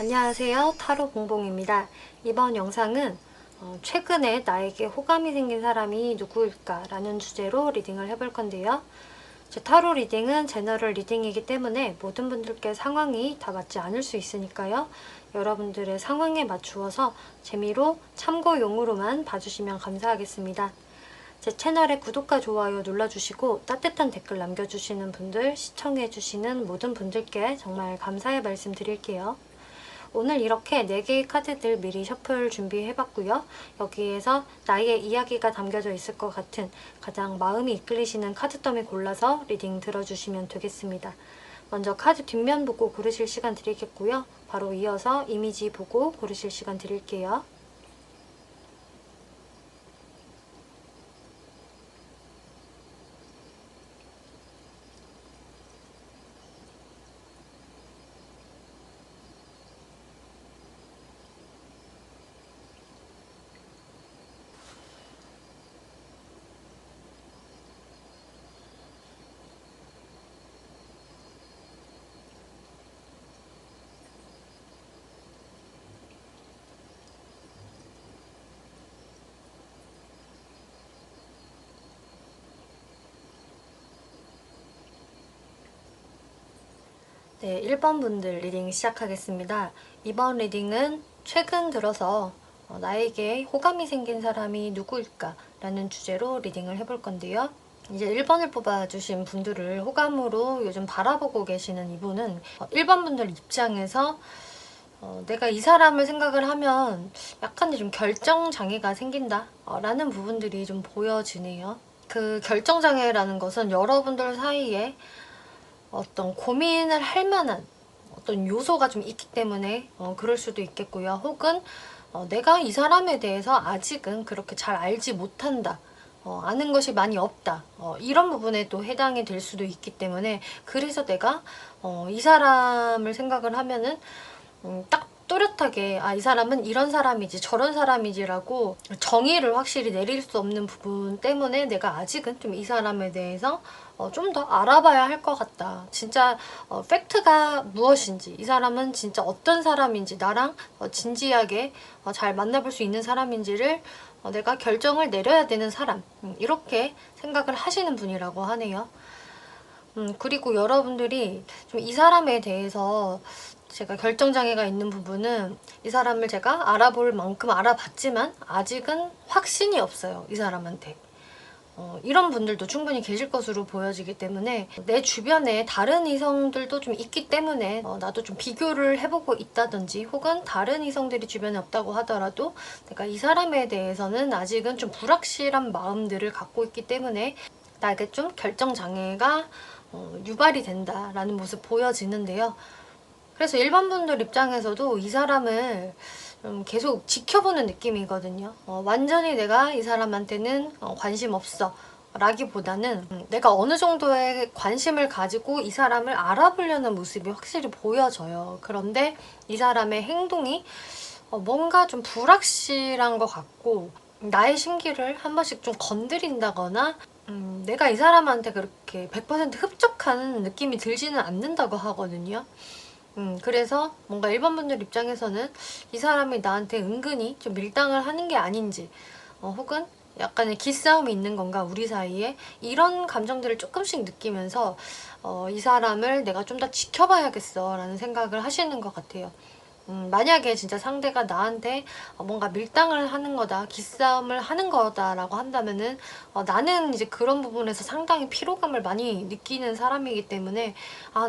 안녕하세요. 타로 봉봉입니다. 이번 영상은 최근에 나에게 호감이 생긴 사람이 누구일까 라는 주제로 리딩을 해볼 건데요. 제 타로 리딩은 제너럴 리딩이기 때문에 모든 분들께 상황이 다 맞지 않을 수 있으니까요. 여러분들의 상황에 맞추어서 재미로 참고용으로만 봐주시면 감사하겠습니다. 제 채널에 구독과 좋아요 눌러주시고 따뜻한 댓글 남겨주시는 분들, 시청해주시는 모든 분들께 정말 감사의 말씀 드릴게요. 오늘 이렇게 4개의 카드들 미리 셔플 준비해봤고요. 여기에서 나의 이야기가 담겨져 있을 것 같은 가장 마음이 이끌리시는 카드 더미 골라서 리딩 들어주시면 되겠습니다. 먼저 카드 뒷면 보고 고르실 시간 드리겠고요. 바로 이어서 이미지 보고 고르실 시간 드릴게요. 네, 1번 분들 리딩 시작하겠습니다. 이번 리딩은 최근 들어서 나에게 호감이 생긴 사람이 누구일까? 라는 주제로 리딩을 해볼 건데요. 이제 1번을 뽑아주신 분들을 호감으로 요즘 바라보고 계시는 이분은 1번 분들 입장에서 내가 이 사람을 생각을 하면 약간 좀 결정장애가 생긴다 라는 부분들이 좀 보여지네요. 그 결정장애라는 것은 여러분들 사이에 어떤 고민을 할 만한 어떤 요소가 좀 있기 때문에 그럴 수도 있겠고요. 혹은 내가 이 사람에 대해서 아직은 그렇게 잘 알지 못한다. 아는 것이 많이 없다. 이런 부분에 또 해당이 될 수도 있기 때문에 그래서 내가 이 사람을 생각을 하면은 딱 또렷하게 이 사람은 이런 사람이지 저런 사람이지라고 정의를 확실히 내릴 수 없는 부분 때문에 내가 아직은 좀 이 사람에 대해서 좀 더 알아봐야 할 것 같다. 진짜 팩트가 무엇인지, 이 사람은 진짜 어떤 사람인지, 나랑 진지하게 잘 만나볼 수 있는 사람인지를 내가 결정을 내려야 되는 사람, 이렇게 생각을 하시는 분이라고 하네요. 그리고 여러분들이 좀 이 사람에 대해서 제가 결정장애가 있는 부분은 이 사람을 제가 알아볼 만큼 알아봤지만 아직은 확신이 없어요. 이 사람한테. 이런 분들도 충분히 계실 것으로 보여지기 때문에 내 주변에 다른 이성들도 좀 있기 때문에 나도 좀 비교를 해보고 있다든지 혹은 다른 이성들이 주변에 없다고 하더라도 내가 이 사람에 대해서는 아직은 좀 불확실한 마음들을 갖고 있기 때문에 나에게 좀 결정장애가 유발이 된다라는 모습 보여지는데요. 그래서 일반 분들 입장에서도 이 사람을 계속 지켜보는 느낌이거든요. 완전히 내가 이 사람한테는 관심 없어 라기보다는 내가 어느 정도의 관심을 가지고 이 사람을 알아보려는 모습이 확실히 보여져요. 그런데 이 사람의 행동이 뭔가 좀 불확실한 것 같고 나의 심기를 한 번씩 좀 건드린다거나 내가 이 사람한테 그렇게 100% 흡족한 느낌이 들지는 않는다고 하거든요. 그래서 뭔가 일반 분들 입장에서는 이 사람이 나한테 은근히 좀 밀당을 하는 게 아닌지 혹은 약간의 기싸움이 있는 건가 우리 사이에 이런 감정들을 조금씩 느끼면서 이 사람을 내가 좀 더 지켜봐야겠어 라는 생각을 하시는 것 같아요. 만약에 진짜 상대가 나한테 뭔가 밀당을 하는 거다, 기싸움을 하는 거다라고 한다면은 나는 이제 그런 부분에서 상당히 피로감을 많이 느끼는 사람이기 때문에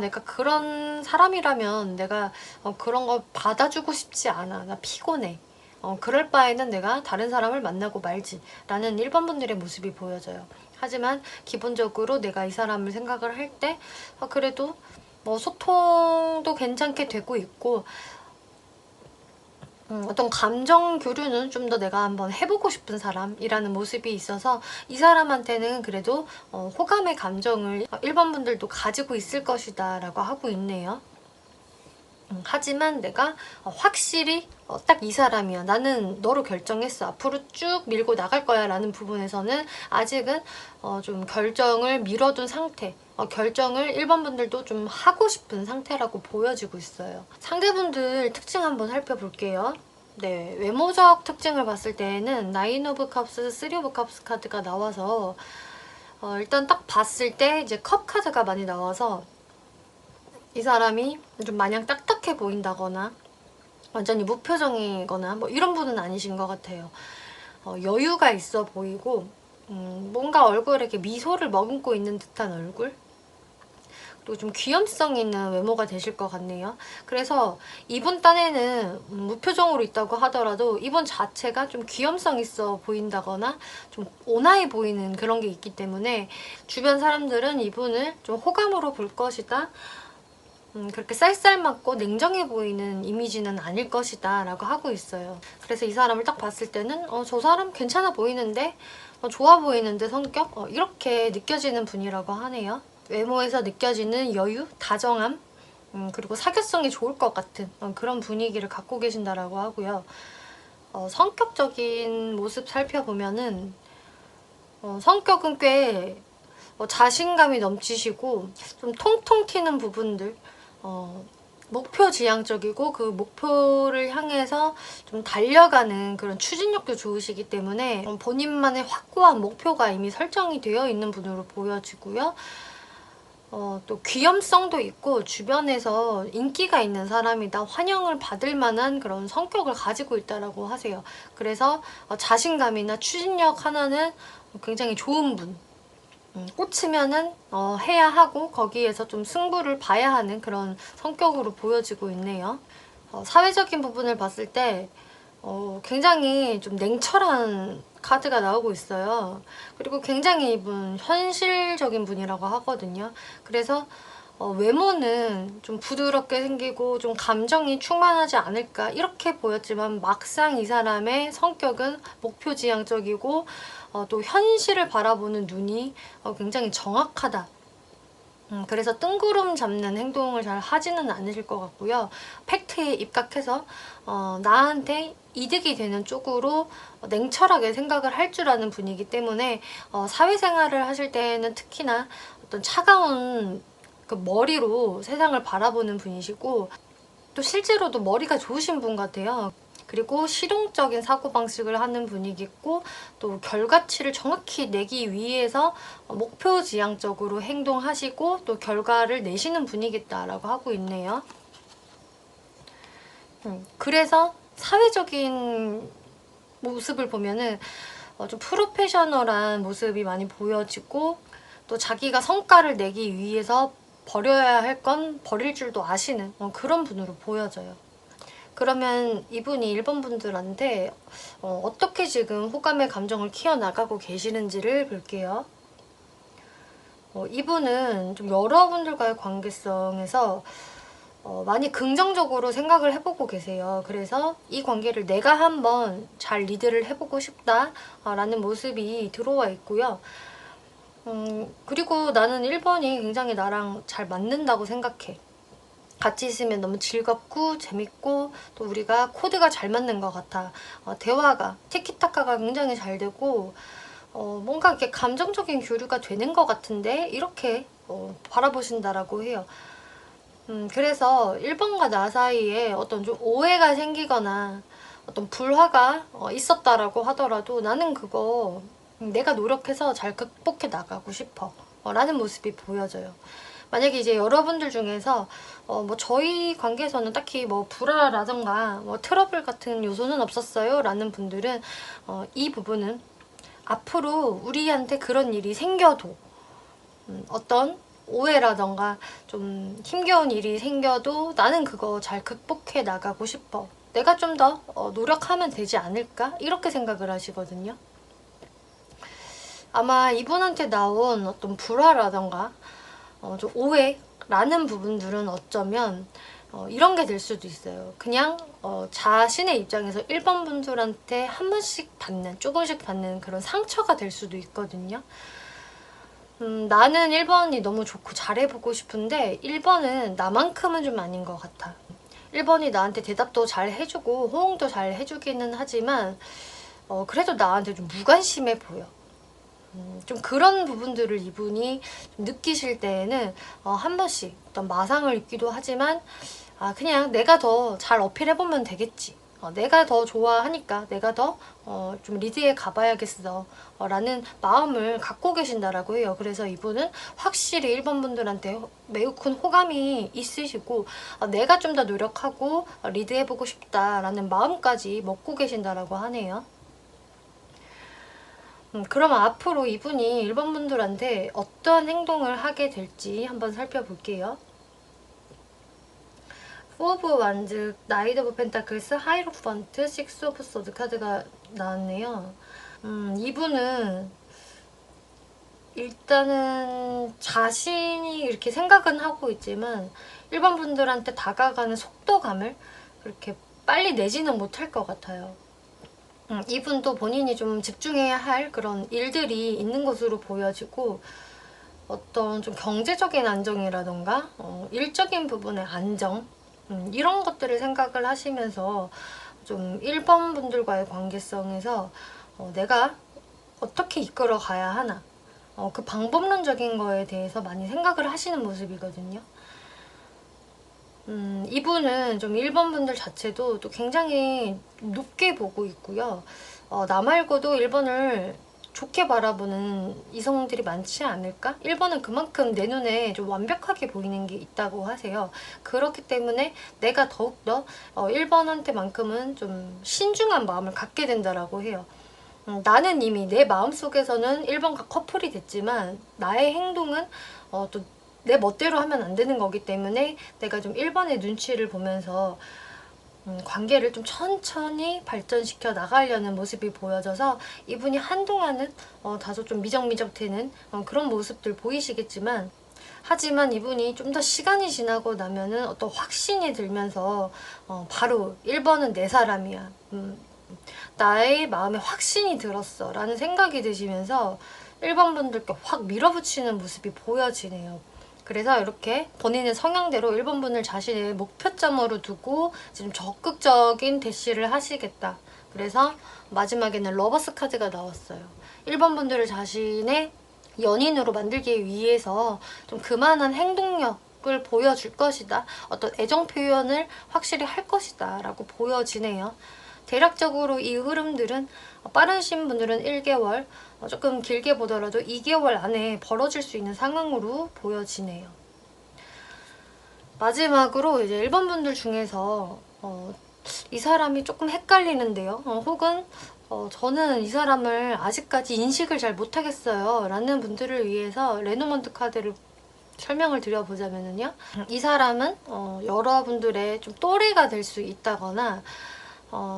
내가 그런 사람이라면 내가 그런 거 받아주고 싶지 않아. 나 피곤해. 그럴 바에는 내가 다른 사람을 만나고 말지 라는 일반 분들의 모습이 보여져요. 하지만 기본적으로 내가 이 사람을 생각을 할 때 그래도 뭐 소통도 괜찮게 되고 있고 어떤 감정 교류는 좀 더 내가 한번 해보고 싶은 사람이라는 모습이 있어서 이 사람한테는 그래도 호감의 감정을 일반 분들도 가지고 있을 것이다 라고 하고 있네요. 하지만 내가 확실히 딱 이 사람이야. 나는 너로 결정했어. 앞으로 쭉 밀고 나갈 거야 라는 부분에서는 아직은 좀 결정을 미뤄둔 상태. 결정을 1번 분들도 좀 하고 싶은 상태라고 보여지고 있어요. 상대분들 특징 한번 살펴볼게요. 네, 외모적 특징을 봤을 때에는 나인 오브 컵스, 3 오브 컵스 카드가 나와서 일단 딱 봤을 때 이제 컵 카드가 많이 나와서 이 사람이 좀 마냥 딱딱해 보인다거나 완전히 무표정이거나 뭐 이런 분은 아니신 것 같아요. 여유가 있어 보이고 뭔가 얼굴에 이렇게 미소를 머금고 있는 듯한 얼굴? 그리고 좀 귀염성 있는 외모가 되실 것 같네요. 그래서 이분 딴에는 무표정으로 있다고 하더라도 이분 자체가 좀 귀염성 있어 보인다거나 좀 온화해 보이는 그런 게 있기 때문에 주변 사람들은 이분을 좀 호감으로 볼 것이다. 그렇게 쌀쌀맞고 냉정해 보이는 이미지는 아닐 것이다 라고 하고 있어요. 그래서 이 사람을 딱 봤을 때는 저 사람 괜찮아 보이는데? 좋아 보이는데 성격? 이렇게 느껴지는 분이라고 하네요. 외모에서 느껴지는 여유, 다정함, 그리고 사교성이 좋을 것 같은 그런 분위기를 갖고 계신다라고 하고요. 성격적인 모습 살펴보면은 성격은 꽤 자신감이 넘치시고 좀 통통 튀는 부분들, 목표 지향적이고 그 목표를 향해서 좀 달려가는 그런 추진력도 좋으시기 때문에 본인만의 확고한 목표가 이미 설정이 되어 있는 분으로 보여지고요. 또 귀염성도 있고 주변에서 인기가 있는 사람이다, 환영을 받을 만한 그런 성격을 가지고 있다라고 하세요. 그래서 자신감이나 추진력 하나는 굉장히 좋은 분, 꽂히면은 해야 하고 거기에서 좀 승부를 봐야 하는 그런 성격으로 보여지고 있네요. 사회적인 부분을 봤을 때 굉장히 좀 냉철한 카드가 나오고 있어요. 그리고 굉장히 이분 현실적인 분이라고 하거든요. 그래서 외모는 좀 부드럽게 생기고 좀 감정이 충만하지 않을까 이렇게 보였지만 막상 이 사람의 성격은 목표지향적이고 또 현실을 바라보는 눈이 굉장히 정확하다. 그래서 뜬구름 잡는 행동을 잘 하지는 않으실 것 같고요. 팩트에 입각해서 나한테 이득이 되는 쪽으로 냉철하게 생각을 할 줄 아는 분이기 때문에 사회생활을 하실 때는 특히나 어떤 차가운 그 머리로 세상을 바라보는 분이시고 또 실제로도 머리가 좋으신 분 같아요. 그리고 실용적인 사고방식을 하는 분이겠고 또 결과치를 정확히 내기 위해서 목표지향적으로 행동하시고 또 결과를 내시는 분이겠다라고 하고 있네요. 그래서 사회적인 모습을 보면은 좀 프로페셔널한 모습이 많이 보여지고 또 자기가 성과를 내기 위해서 버려야 할 건 버릴 줄도 아시는 그런 분으로 보여져요. 그러면 이분이 1번 분들한테 어떻게 지금 호감의 감정을 키워나가고 계시는지를 볼게요. 이분은 좀 여러분들과의 관계성에서 많이 긍정적으로 생각을 해보고 계세요. 그래서 이 관계를 내가 한번 잘 리드를 해보고 싶다라는 모습이 들어와 있고요. 그리고 나는 1번이 굉장히 나랑 잘 맞는다고 생각해. 같이 있으면 너무 즐겁고 재밌고 또 우리가 코드가 잘 맞는 것 같아. 대화가, 티키타카가 굉장히 잘 되고 뭔가 이렇게 감정적인 교류가 되는 것 같은데 이렇게 바라보신다라고 해요. 그래서 1번과 나 사이에 어떤 좀 오해가 생기거나 어떤 불화가 있었다라고 하더라도 나는 그거 내가 노력해서 잘 극복해 나가고 싶어 라는 모습이 보여져요. 만약에 이제 여러분들 중에서 뭐 저희 관계에서는 딱히 뭐 불화라던가 뭐 트러블 같은 요소는 없었어요 라는 분들은 이 부분은 앞으로 우리한테 그런 일이 생겨도 어떤 오해라던가 좀 힘겨운 일이 생겨도 나는 그거 잘 극복해 나가고 싶어. 내가 좀 더 노력하면 되지 않을까? 이렇게 생각을 하시거든요. 아마 이분한테 나온 어떤 불화라던가 좀 오해라는 부분들은 어쩌면 이런 게 될 수도 있어요. 그냥 자신의 입장에서 1번 분들한테 한 번씩 받는, 조금씩 받는 그런 상처가 될 수도 있거든요. 나는 1번이 너무 좋고 잘해보고 싶은데 1번은 나만큼은 좀 아닌 것 같아. 1번이 나한테 대답도 잘 해주고 호응도 잘 해주기는 하지만 그래도 나한테 좀 무관심해 보여. 좀 그런 부분들을 이분이 좀 느끼실 때에는 한 번씩 어떤 마상을 입기도 하지만 그냥 내가 더 잘 어필해보면 되겠지. 내가 더 좋아하니까 내가 더 좀 리드해 가봐야겠어 라는 마음을 갖고 계신다라고 해요. 그래서 이분은 확실히 1번 분들한테 매우 큰 호감이 있으시고 내가 좀 더 노력하고 리드해보고 싶다라는 마음까지 먹고 계신다라고 하네요. 그러면 앞으로 이분이 1번 분들한테 어떠한 행동을 하게 될지 한번 살펴볼게요. 포 오브 완즈, 나이트 오브 펜타클스, 하이로펀트, 식스 오브 소드 카드가 나왔네요. 이분은 일단은 자신이 이렇게 생각은 하고 있지만 1번 분들한테 다가가는 속도감을 그렇게 빨리 내지는 못할 것 같아요. 이분도 본인이 좀 집중해야 할 그런 일들이 있는 것으로 보여지고 어떤 좀 경제적인 안정이라던가 일적인 부분의 안정 이런 것들을 생각을 하시면서 좀 1번 분들과의 관계성에서 내가 어떻게 이끌어 가야 하나 그 방법론적인 거에 대해서 많이 생각을 하시는 모습이거든요. 이분은 좀 1번 분들 자체도 또 굉장히 높게 보고 있고요. 나 말고도 1번을 좋게 바라보는 이성들이 많지 않을까? 1번은 그만큼 내 눈에 좀 완벽하게 보이는 게 있다고 하세요. 그렇기 때문에 내가 더욱더 1번한테만큼은 좀 신중한 마음을 갖게 된다라고 해요. 나는 이미 내 마음속에서는 1번과 커플이 됐지만 나의 행동은 또 내 멋대로 하면 안 되는 거기 때문에 내가 좀 1번의 눈치를 보면서 관계를 좀 천천히 발전시켜 나가려는 모습이 보여져서 이분이 한동안은 다소 좀 미적미적 되는 그런 모습들 보이시겠지만 하지만 이분이 좀 더 시간이 지나고 나면은 어떤 확신이 들면서 바로 1번은 내 사람이야. 나의 마음에 확신이 들었어 라는 생각이 드시면서 1번 분들께 확 밀어붙이는 모습이 보여지네요. 그래서 이렇게 본인의 성향대로 1번 분을 자신의 목표점으로 두고 지금 적극적인 대시를 하시겠다. 그래서 마지막에는 러버스 카드가 나왔어요. 1번 분들을 자신의 연인으로 만들기 위해서 좀 그만한 행동력을 보여줄 것이다. 어떤 애정 표현을 확실히 할 것이다 라고 보여지네요. 대략적으로 이 흐름들은 빠르신 분들은 1개월, 조금 길게 보더라도 2개월 안에 벌어질 수 있는 상황으로 보여지네요. 마지막으로 이제 1번 분들 중에서 이 사람이 조금 헷갈리는데요. 혹은 저는 이 사람을 아직까지 인식을 잘 못하겠어요 라는 분들을 위해서 레노먼트 카드를 설명을 드려보자면요. 이 사람은 여러분들의 좀 또래가 될 수 있다거나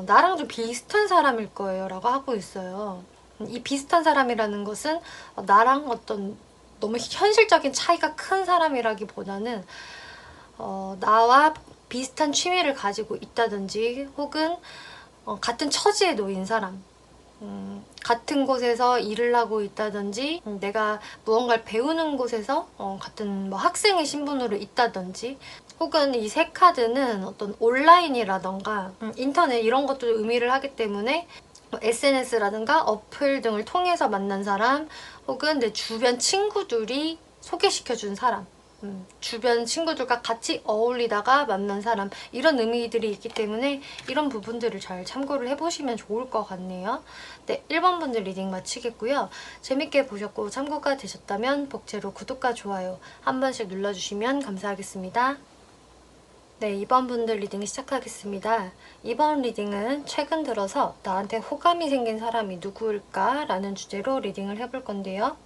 나랑 좀 비슷한 사람일 거예요 라고 하고 있어요. 이 비슷한 사람이라는 것은 나랑 어떤 너무 현실적인 차이가 큰 사람이라기보다는 나와 비슷한 취미를 가지고 있다든지 혹은 같은 처지에 놓인 사람, 같은 곳에서 일을 하고 있다든지 내가 무언가를 배우는 곳에서 같은 뭐 학생의 신분으로 있다든지 혹은 이 세 카드는 어떤 온라인이라던가 인터넷 이런 것도 의미를 하기 때문에 SNS라든가 어플 등을 통해서 만난 사람 혹은 내 주변 친구들이 소개시켜준 사람 주변 친구들과 같이 어울리다가 만난 사람 이런 의미들이 있기 때문에 이런 부분들을 잘 참고를 해보시면 좋을 것 같네요. 네, 1번 분들 리딩 마치겠고요. 재밌게 보셨고 참고가 되셨다면 복제로 구독과 좋아요 한 번씩 눌러주시면 감사하겠습니다. 네, 2번 분들 리딩 시작하겠습니다. 이번 리딩은 최근 들어서 나한테 호감이 생긴 사람이 누구일까? 라는 주제로 리딩을 해볼 건데요.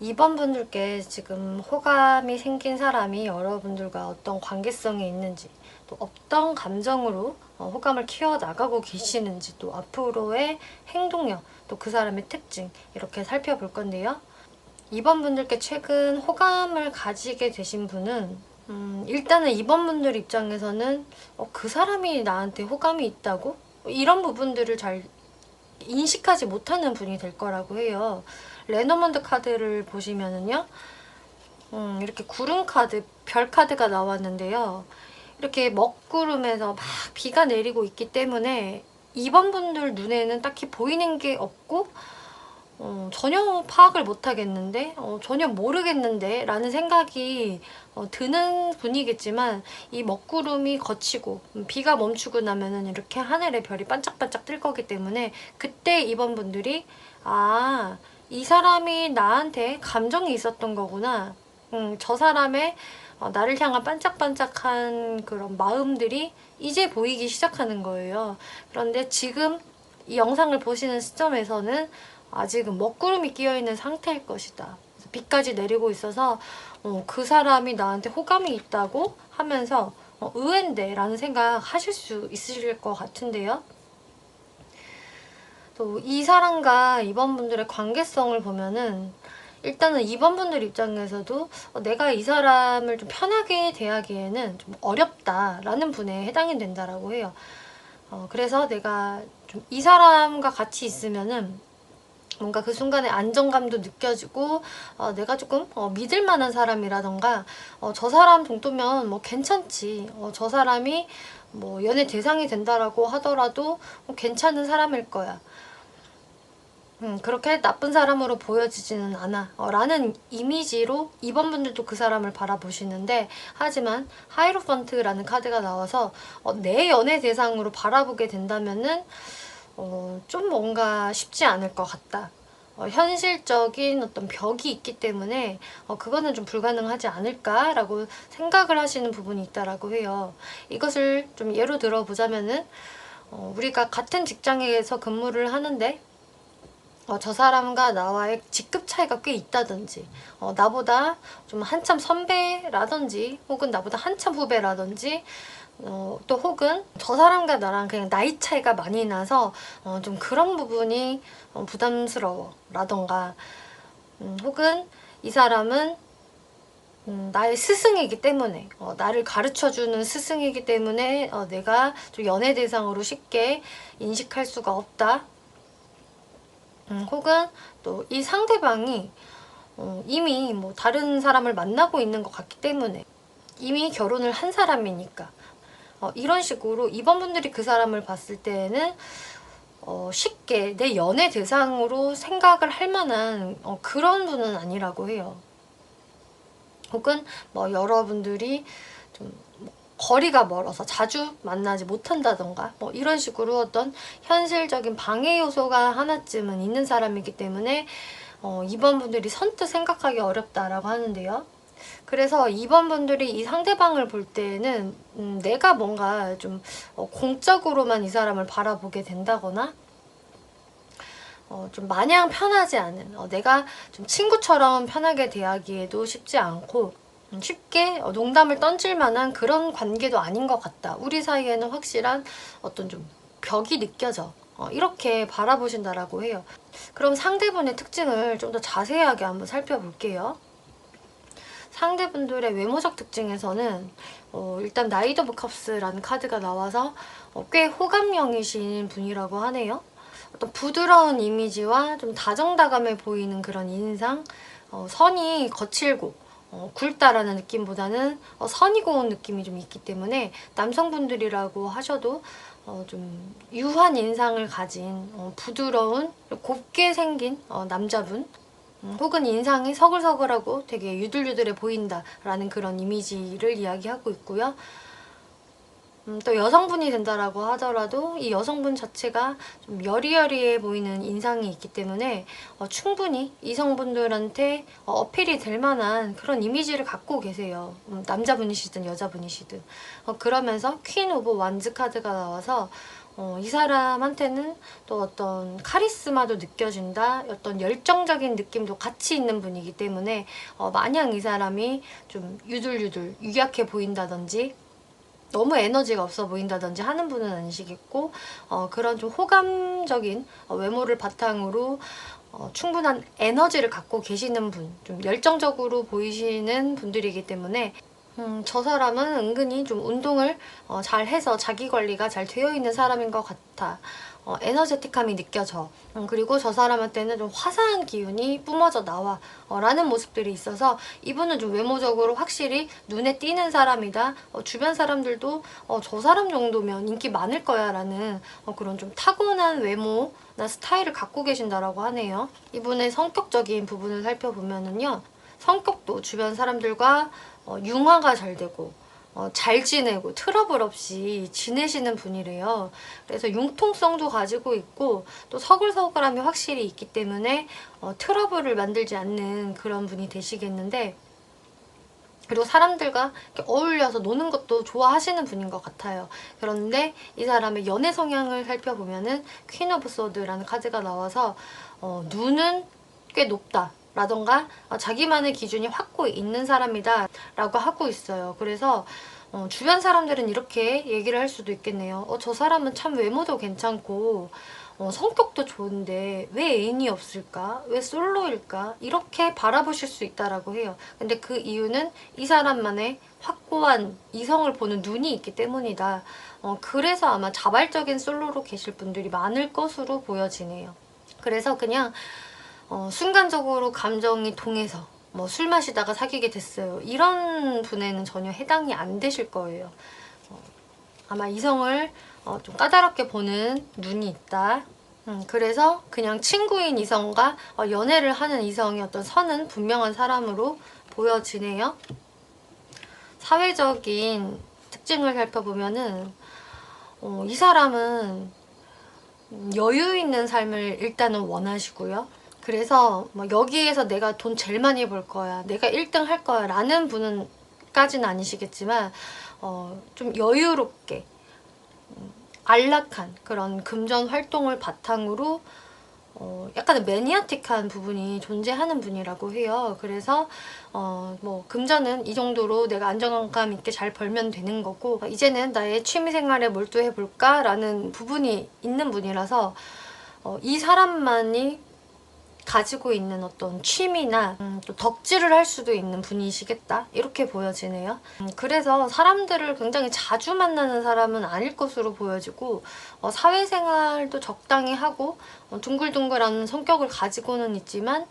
2번 분들께 지금 호감이 생긴 사람이 여러분들과 어떤 관계성이 있는지 또 어떤 감정으로 호감을 키워나가고 계시는지 또 앞으로의 행동력 또 그 사람의 특징 이렇게 살펴볼 건데요. 2번 분들께 최근 호감을 가지게 되신 분은 일단은 2번 분들 입장에서는 그 사람이 나한테 호감이 있다고? 이런 부분들을 잘 인식하지 못하는 분이 될 거라고 해요. 레노먼드 카드를 보시면은요. 이렇게 구름 카드, 별 카드가 나왔는데요. 이렇게 먹구름에서 막 비가 내리고 있기 때문에 2번 분들 눈에는 딱히 보이는 게 없고 전혀 파악을 못 하겠는데, 전혀 모르겠는데 라는 생각이 드는 분이겠지만, 이 먹구름이 걷히고 비가 멈추고 나면은 이렇게 하늘에 별이 반짝반짝 뜰 거기 때문에 그때 2번 분들이 아, 이 사람이 나한테 감정이 있었던 거구나. 저 사람의 나를 향한 반짝반짝한 그런 마음들이 이제 보이기 시작하는 거예요. 그런데 지금 이 영상을 보시는 시점에서는 아직은 먹구름이 끼어있는 상태일 것이다. 비까지 내리고 있어서 그 사람이 나한테 호감이 있다고 하면서 의외인데 라는 생각 하실 수 있으실 것 같은데요. 또 이 사람과 2번 분들의 관계성을 보면은 일단은 2번 분들 입장에서도 내가 이 사람을 좀 편하게 대하기에는 좀 어렵다라는 분에 해당이 된다라고 해요. 그래서 내가 좀 이 사람과 같이 있으면은 뭔가 그 순간에 안정감도 느껴지고 내가 조금 믿을 만한 사람이라던가 저 사람 정도면 뭐 괜찮지, 저 사람이 뭐 연애 대상이 된다라고 하더라도 괜찮은 사람일 거야, 그렇게 나쁜 사람으로 보여지지는 않아 라는 이미지로 2번 분들도 그 사람을 바라보시는데, 하지만 하이로펀트라는 카드가 나와서 내 연애 대상으로 바라보게 된다면은 좀 뭔가 쉽지 않을 것 같다. 현실적인 어떤 벽이 있기 때문에 그거는 좀 불가능하지 않을까라고 생각을 하시는 부분이 있다라고 해요. 이것을 좀 예로 들어보자면은 우리가 같은 직장에서 근무를 하는데 저 사람과 나와의 직급 차이가 꽤 있다든지, 나보다 좀 한참 선배라든지 혹은 나보다 한참 후배라든지, 또 혹은 저 사람과 나랑 그냥 나이 차이가 많이 나서 좀 그런 부분이 부담스러워 라던가, 혹은 이 사람은 나의 스승이기 때문에, 나를 가르쳐주는 스승이기 때문에 내가 좀 연애 대상으로 쉽게 인식할 수가 없다. 혹은 또 이 상대방이 이미 뭐 다른 사람을 만나고 있는 것 같기 때문에, 이미 결혼을 한 사람이니까 이런 식으로 2번 분들이 그 사람을 봤을 때에는 쉽게 내 연애 대상으로 생각을 할 만한 그런 분은 아니라고 해요. 혹은 뭐 여러분들이 좀 거리가 멀어서 자주 만나지 못한다던가 뭐 이런 식으로 어떤 현실적인 방해 요소가 하나쯤은 있는 사람이기 때문에 2번 분들이 선뜻 생각하기 어렵다라고 하는데요. 그래서 2번 분들이 이 상대방을 볼 때는 내가 뭔가 좀 공적으로만 이 사람을 바라보게 된다거나 좀 마냥 편하지 않은, 내가 좀 친구처럼 편하게 대하기에도 쉽지 않고 쉽게 농담을 던질 만한 그런 관계도 아닌 것 같다. 우리 사이에는 확실한 어떤 좀 벽이 느껴져. 이렇게 바라보신다라고 해요. 그럼 상대분의 특징을 좀 더 자세하게 한번 살펴볼게요. 상대분들의 외모적 특징에서는 일단 나이트 오브 컵스라는 카드가 나와서 꽤 호감형이신 분이라고 하네요. 어떤 부드러운 이미지와 좀 다정다감해 보이는 그런 인상, 선이 거칠고 굵다라는 느낌보다는 선이 고운 느낌이 좀 있기 때문에 남성분들이라고 하셔도 좀 유한 인상을 가진 부드러운 곱게 생긴 남자분, 혹은 인상이 서글서글하고 되게 유들유들해 보인다라는 그런 이미지를 이야기하고 있고요. 또 여성분이 된다라고 하더라도 이 여성분 자체가 좀 여리여리해 보이는 인상이 있기 때문에 충분히 이성분들한테 어필이 될 만한 그런 이미지를 갖고 계세요. 남자분이시든 여자분이시든. 그러면서 퀸 오브 완즈 카드가 나와서 이 사람한테는 또 어떤 카리스마도 느껴진다, 어떤 열정적인 느낌도 같이 있는 분이기 때문에 마냥 이 사람이 좀 유들유들 유약해 보인다든지 너무 에너지가 없어 보인다든지 하는 분은 아니시겠고, 그런 좀 호감적인 외모를 바탕으로 충분한 에너지를 갖고 계시는 분, 좀 열정적으로 보이시는 분들이기 때문에 저 사람은 은근히 좀 운동을 잘 해서 자기 관리가 잘 되어 있는 사람인 것 같아. 에너제틱함이 느껴져. 그리고 저 사람한테는 좀 화사한 기운이 뿜어져 나와. 라는 모습들이 있어서 이분은 좀 외모적으로 확실히 눈에 띄는 사람이다. 주변 사람들도 저 사람 정도면 인기 많을 거야 라는 그런 좀 타고난 외모나 스타일을 갖고 계신다라고 하네요. 이분의 성격적인 부분을 살펴보면은요. 성격도 주변 사람들과 융화가 잘 되고 잘 지내고 트러블 없이 지내시는 분이래요. 그래서 융통성도 가지고 있고 또 서글서글함이 확실히 있기 때문에 트러블을 만들지 않는 그런 분이 되시겠는데, 그리고 사람들과 이렇게 어울려서 노는 것도 좋아하시는 분인 것 같아요. 그런데 이 사람의 연애 성향을 살펴보면은 퀸 오브 소드라는 카드가 나와서 눈은 꽤 높다 라던가 자기만의 기준이 확고히 있는 사람이다 라고 하고 있어요. 그래서 주변 사람들은 이렇게 얘기를 할 수도 있겠네요. 저 사람은 참 외모도 괜찮고 성격도 좋은데 왜 애인이 없을까? 왜 솔로일까? 이렇게 바라보실 수 있다라고 해요. 근데 그 이유는 이 사람만의 확고한 이성을 보는 눈이 있기 때문이다. 그래서 아마 자발적인 솔로로 계실 분들이 많을 것으로 보여지네요. 그래서 그냥 순간적으로 감정이 동해서 뭐 술 마시다가 사귀게 됐어요. 이런 분에는 전혀 해당이 안 되실 거예요. 아마 이성을 좀 까다롭게 보는 눈이 있다. 그래서 그냥 친구인 이성과 연애를 하는 이성의 어떤 선은 분명한 사람으로 보여지네요. 사회적인 특징을 살펴보면은 이 사람은 여유 있는 삶을 일단은 원하시고요. 그래서 뭐 여기에서 내가 돈 제일 많이 벌 거야, 내가 1등 할 거야 라는 분은 까지는 아니시겠지만 좀 여유롭게 안락한 그런 금전 활동을 바탕으로 약간은 매니아틱한 부분이 존재하는 분이라고 해요. 그래서 뭐 금전은 이 정도로 내가 안정감 있게 잘 벌면 되는 거고 이제는 나의 취미생활에 몰두해 볼까 라는 부분이 있는 분이라서 이 사람만이 가지고 있는 어떤 취미나 또 덕질을 할 수도 있는 분이시겠다 이렇게 보여지네요. 그래서 사람들을 굉장히 자주 만나는 사람은 아닐 것으로 보여지고 사회생활도 적당히 하고 둥글둥글한 성격을 가지고는 있지만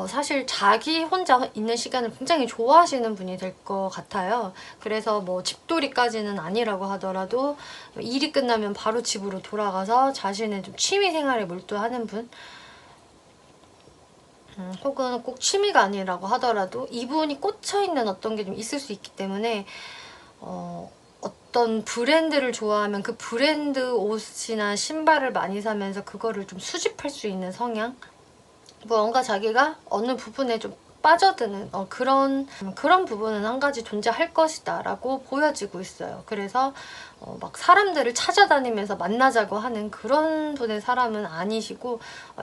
사실 자기 혼자 있는 시간을 굉장히 좋아하시는 분이 될 것 같아요. 그래서 뭐 집돌이까지는 아니라고 하더라도 일이 끝나면 바로 집으로 돌아가서 자신의 좀 취미 생활에 몰두하는 분, 혹은 꼭 취미가 아니라고 하더라도 이분이 꽂혀있는 어떤 게 좀 있을 수 있기 때문에 어떤 브랜드를 좋아하면 그 브랜드 옷이나 신발을 많이 사면서 그거를 좀 수집할 수 있는 성향, 뭔가 자기가 어느 부분에 좀 빠져드는 그런 부분은 한 가지 존재할 것이다 라고 보여지고 있어요. 그래서 막 사람들을 찾아다니면서 만나자고 하는 그런 분의 사람은 아니시고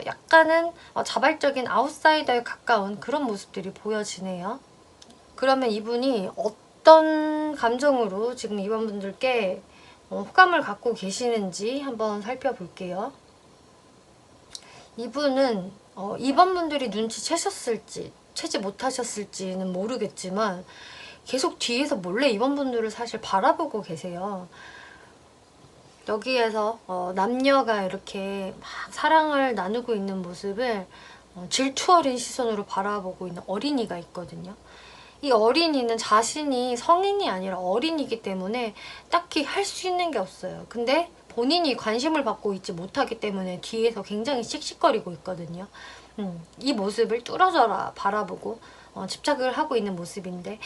약간은 자발적인 아웃사이더에 가까운 그런 모습들이 보여지네요. 그러면 이분이 어떤 감정으로 지금 이번 분들께 호감을 갖고 계시는지 한번 살펴볼게요. 이분은 이번 분들이 눈치채셨을지 채지 못하셨을지는 모르겠지만 계속 뒤에서 몰래 이번 분들을 사실 바라보고 계세요. 여기에서 남녀가 이렇게 막 사랑을 나누고 있는 모습을 질투 어린 시선으로 바라보고 있는 어린이가 있거든요. 이 어린이는 자신이 성인이 아니라 어린이기 때문에 딱히 할 수 있는 게 없어요. 근데 본인이 관심을 받고 있지 못하기 때문에 뒤에서 굉장히 씩씩거리고 있거든요. 이 모습을 뚫어져라 바라보고 집착을 하고 있는 모습인데,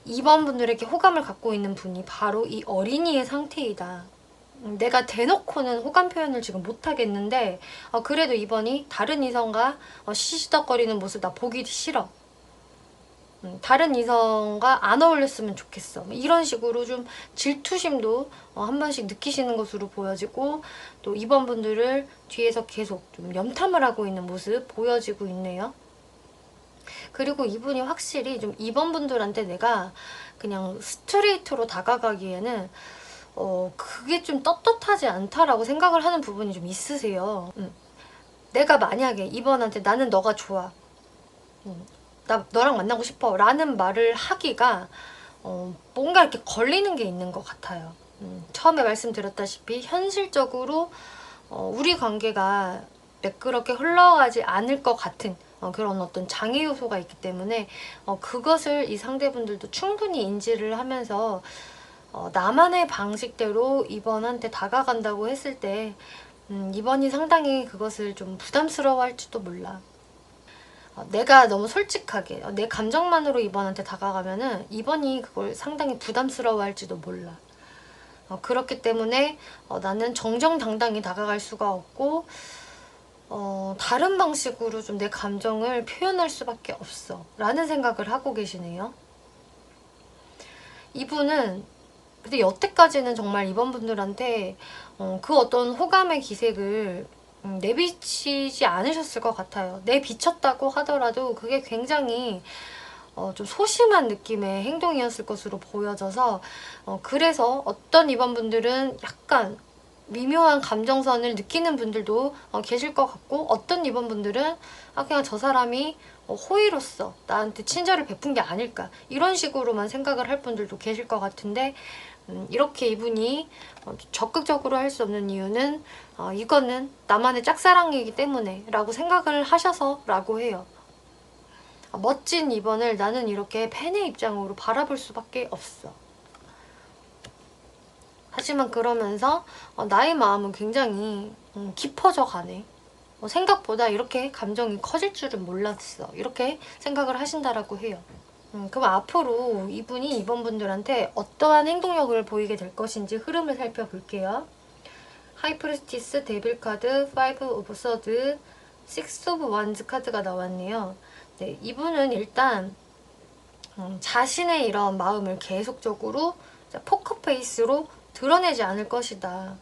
이번 분들에게 호감을 갖고 있는 분이 바로 이 어린이의 상태이다. 내가 대놓고는 호감 표현을 지금 못하겠는데 그래도 이번이 다른 이성과 시시덕거리는 모습 나 보기 싫어, 다른 이성과 안 어울렸으면 좋겠어, 이런 식으로 좀 질투심도 한 번씩 느끼시는 것으로 보여지고, 또 이번 분들을 뒤에서 계속 좀 염탐을 하고 있는 모습 보여지고 있네요. 그리고 이분이 확실히 좀 이번 분들한테 내가 그냥 스트레이트로 다가가기에는 그게 좀 떳떳하지 않다라고 생각을 하는 부분이 좀 있으세요. 내가 만약에 이번한테 나는 너가 좋아, 나 너랑 만나고 싶어 라는 말을 하기가 뭔가 이렇게 걸리는 게 있는 것 같아요. 처음에 말씀드렸다시피 현실적으로 우리 관계가 매끄럽게 흘러가지 않을 것 같은 그런 어떤 장애 요소가 있기 때문에 그것을 이 상대분들도 충분히 인지를 하면서 나만의 방식대로 이번한테 다가간다고 했을 때 이번이 상당히 그것을 좀 부담스러워 할지도 몰라. 내가 너무 솔직하게 내 감정만으로 이번한테 다가가면은 이번이 그걸 상당히 부담스러워 할지도 몰라. 그렇기 때문에 나는 정정당당히 다가갈 수가 없고 다른 방식으로 좀 내 감정을 표현할 수밖에 없어 라는 생각을 하고 계시네요. 이분은 근데 여태까지는 정말 이번 분들한테 그 어떤 호감의 기색을 내비치지 않으셨을 것 같아요. 내비쳤다고 하더라도 그게 굉장히 좀 소심한 느낌의 행동이었을 것으로 보여져서 그래서 어떤 이번 분들은 약간 미묘한 감정선을 느끼는 분들도 계실 것 같고 어떤 이번 분들은 그냥 저 사람이 호의로서 나한테 친절을 베푼 게 아닐까 이런 식으로만 생각을 할 분들도 계실 것 같은데 이렇게 이분이 적극적으로 할 수 없는 이유는 이거는 나만의 짝사랑이기 때문에 라고 생각을 하셔서 라고 해요. 멋진 2번을 나는 이렇게 팬의 입장으로 바라볼 수밖에 없어. 하지만 그러면서 나의 마음은 굉장히 깊어져 가네. 생각보다 이렇게 감정이 커질 줄은 몰랐어. 이렇게 생각을 하신다라고 해요. 그럼 앞으로 이분이 이번 분들한테 어떠한 행동력을 보이게 될 것인지 흐름을 살펴볼게요. 하이프리스티스, 데빌 카드, 5 오브 서드, 6 오브 완즈 카드가 나왔네요. 네, 이분은 일단 자신의 이런 마음을 계속적으로 포커페이스로 드러내지 않을 것이다.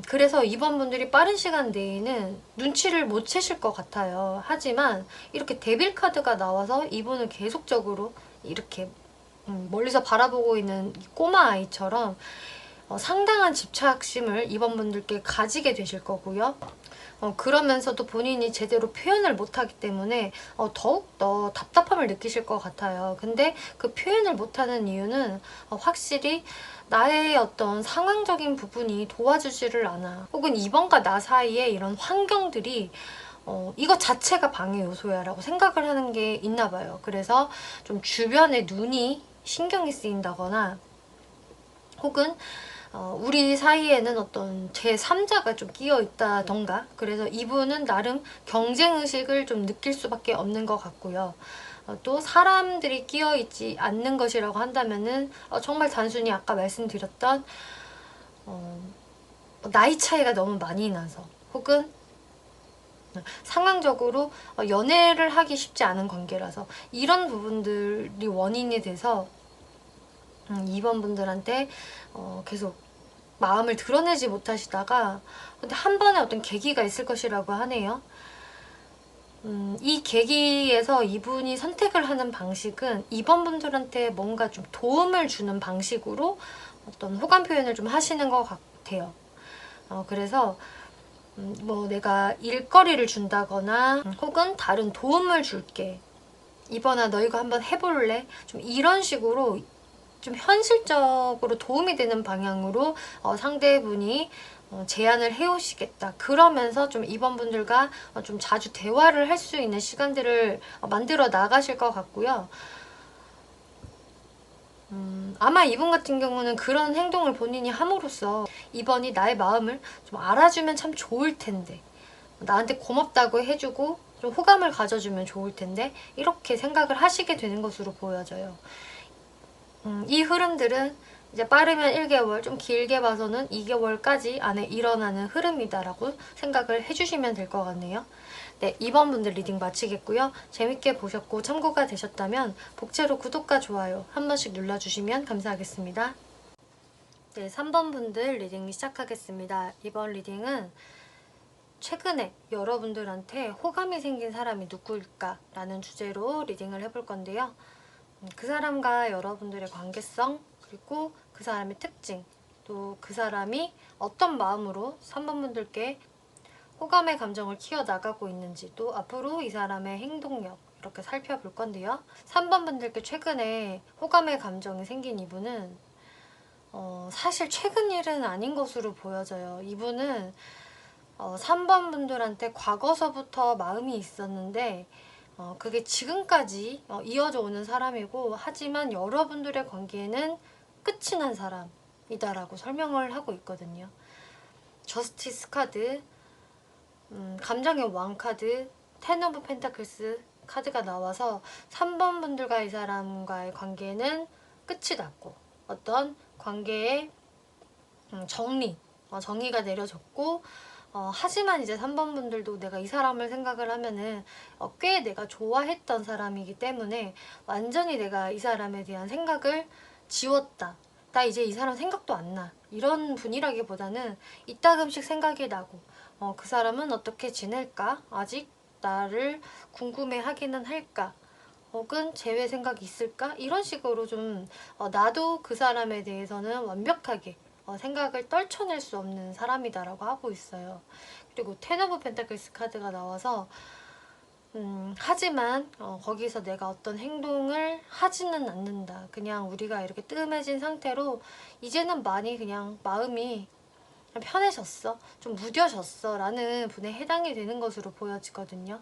그래서 이번 분들이 빠른 시간 내에는 눈치를 못 채실 것 같아요. 하지만 이렇게 데빌 카드가 나와서 이분을 계속적으로 이렇게 멀리서 바라보고 있는 꼬마 아이처럼 상당한 집착심을 이번 분들께 가지게 되실 거고요. 그러면서도 본인이 제대로 표현을 못하기 때문에 더욱더 답답함을 느끼실 것 같아요. 근데 그 표현을 못하는 이유는 확실히 나의 어떤 상황적인 부분이 도와주지를 않아. 혹은 이번과 나 사이에 이런 환경들이 이것 자체가 방해 요소야 라고 생각을 하는 게 있나 봐요. 그래서 좀 주변에 눈이 신경이 쓰인다거나 혹은 우리 사이에는 어떤 제3자가 좀 끼어 있다던가 그래서 이분은 나름 경쟁의식을 좀 느낄 수밖에 없는 것 같고요. 또 사람들이 끼어 있지 않는 것이라고 한다면은 정말 단순히 아까 말씀드렸던 나이 차이가 너무 많이 나서 혹은 상황적으로 연애를 하기 쉽지 않은 관계라서 이런 부분들이 원인이 돼서 이번 분들한테 계속 마음을 드러내지 못하시다가 근데 한 번의 어떤 계기가 있을 것이라고 하네요. 이 계기에서 이분이 선택을 하는 방식은 이번 분들한테 뭔가 좀 도움을 주는 방식으로 어떤 호감 표현을 좀 하시는 것 같아요. 그래서 뭐 내가 일거리를 준다거나 혹은 다른 도움을 줄게. 이번아 너 이거 한번 해볼래? 좀 이런 식으로 좀 현실적으로 도움이 되는 방향으로 상대분이 제안을 해오시겠다. 그러면서 좀 이번 분들과 좀 자주 대화를 할 수 있는 시간들을 만들어 나가실 것 같고요. 아마 이분 같은 경우는 그런 행동을 본인이 함으로써 이번이 나의 마음을 좀 알아주면 참 좋을 텐데 나한테 고맙다고 해주고 좀 호감을 가져주면 좋을 텐데 이렇게 생각을 하시게 되는 것으로 보여져요. 이 흐름들은 이제 빠르면 1개월, 좀 길게 봐서는 2개월까지 안에 일어나는 흐름이다라고 생각을 해주시면 될 것 같네요. 네, 2번 분들 리딩 마치겠고요. 재밌게 보셨고 참고가 되셨다면 복채로 구독과 좋아요 한 번씩 눌러주시면 감사하겠습니다. 네, 3번 분들 리딩 시작하겠습니다. 이번 리딩은 최근에 여러분들한테 호감이 생긴 사람이 누구일까? 라는 주제로 리딩을 해볼 건데요. 그 사람과 여러분들의 관계성, 그리고 그 사람의 특징, 또 그 사람이 어떤 마음으로 3번 분들께 호감의 감정을 키워나가고 있는지, 또 앞으로 이 사람의 행동력, 이렇게 살펴볼 건데요. 3번 분들께 최근에 호감의 감정이 생긴 이분은 사실 최근 일은 아닌 것으로 보여져요. 이분은 3번 분들한테 과거서부터 마음이 있었는데 그게 지금까지 이어져 오는 사람이고, 하지만 여러분들의 관계에는 끝이 난 사람이다라고 설명을 하고 있거든요. 저스티스 카드, 감정의 왕 카드, 텐 오브 펜타클스 카드가 나와서 3번 분들과 이 사람과의 관계는 끝이 났고, 어떤 관계의 정의가 내려졌고, 하지만 이제 3번 분들도 내가 이 사람을 생각을 하면은 꽤 내가 좋아했던 사람이기 때문에 완전히 내가 이 사람에 대한 생각을 지웠다, 나 이제 이 사람 생각도 안 나, 이런 분이라기보다는 이따금씩 생각이 나고, 그 사람은 어떻게 지낼까, 아직 나를 궁금해하기는 할까, 혹은 재회 생각이 있을까, 이런 식으로 좀 나도 그 사람에 대해서는 완벽하게 생각을 떨쳐낼 수 없는 사람이다라고 하고 있어요. 그리고 텐 오브 펜타클스 카드가 나와서 하지만 거기서 내가 어떤 행동을 하지는 않는다. 그냥 우리가 이렇게 뜸해진 상태로 이제는 많이 그냥 마음이 편해졌어, 좀 무뎌졌어 라는 분에 해당이 되는 것으로 보여지거든요.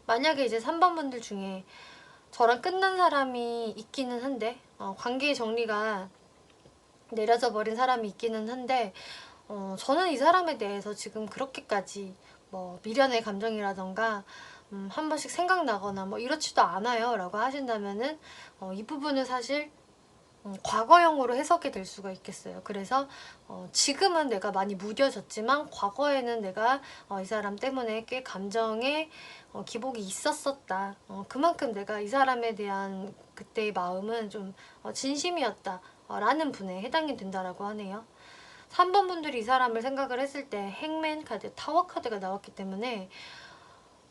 만약에 이제 3번 분들 중에 저랑 끝난 사람이 있기는 한데, 관계의 정리가 내려져 버린 사람이 있기는 한데, 저는 이 사람에 대해서 지금 그렇게까지 뭐 미련의 감정이라던가 한 번씩 생각나거나 뭐 이렇지도 않아요 라고 하신다면은 이 부분은 사실 과거형으로 해석이 될 수가 있겠어요. 그래서 지금은 내가 많이 무뎌졌지만 과거에는 내가 이 사람 때문에 꽤 감정에 기복이 있었었다, 그만큼 내가 이 사람에 대한 그때의 마음은 좀 진심이었다 라는 분에 해당이 된다라고 하네요. 3번 분들이 이 사람을 생각을 했을 때 행맨 카드, 타워 카드가 나왔기 때문에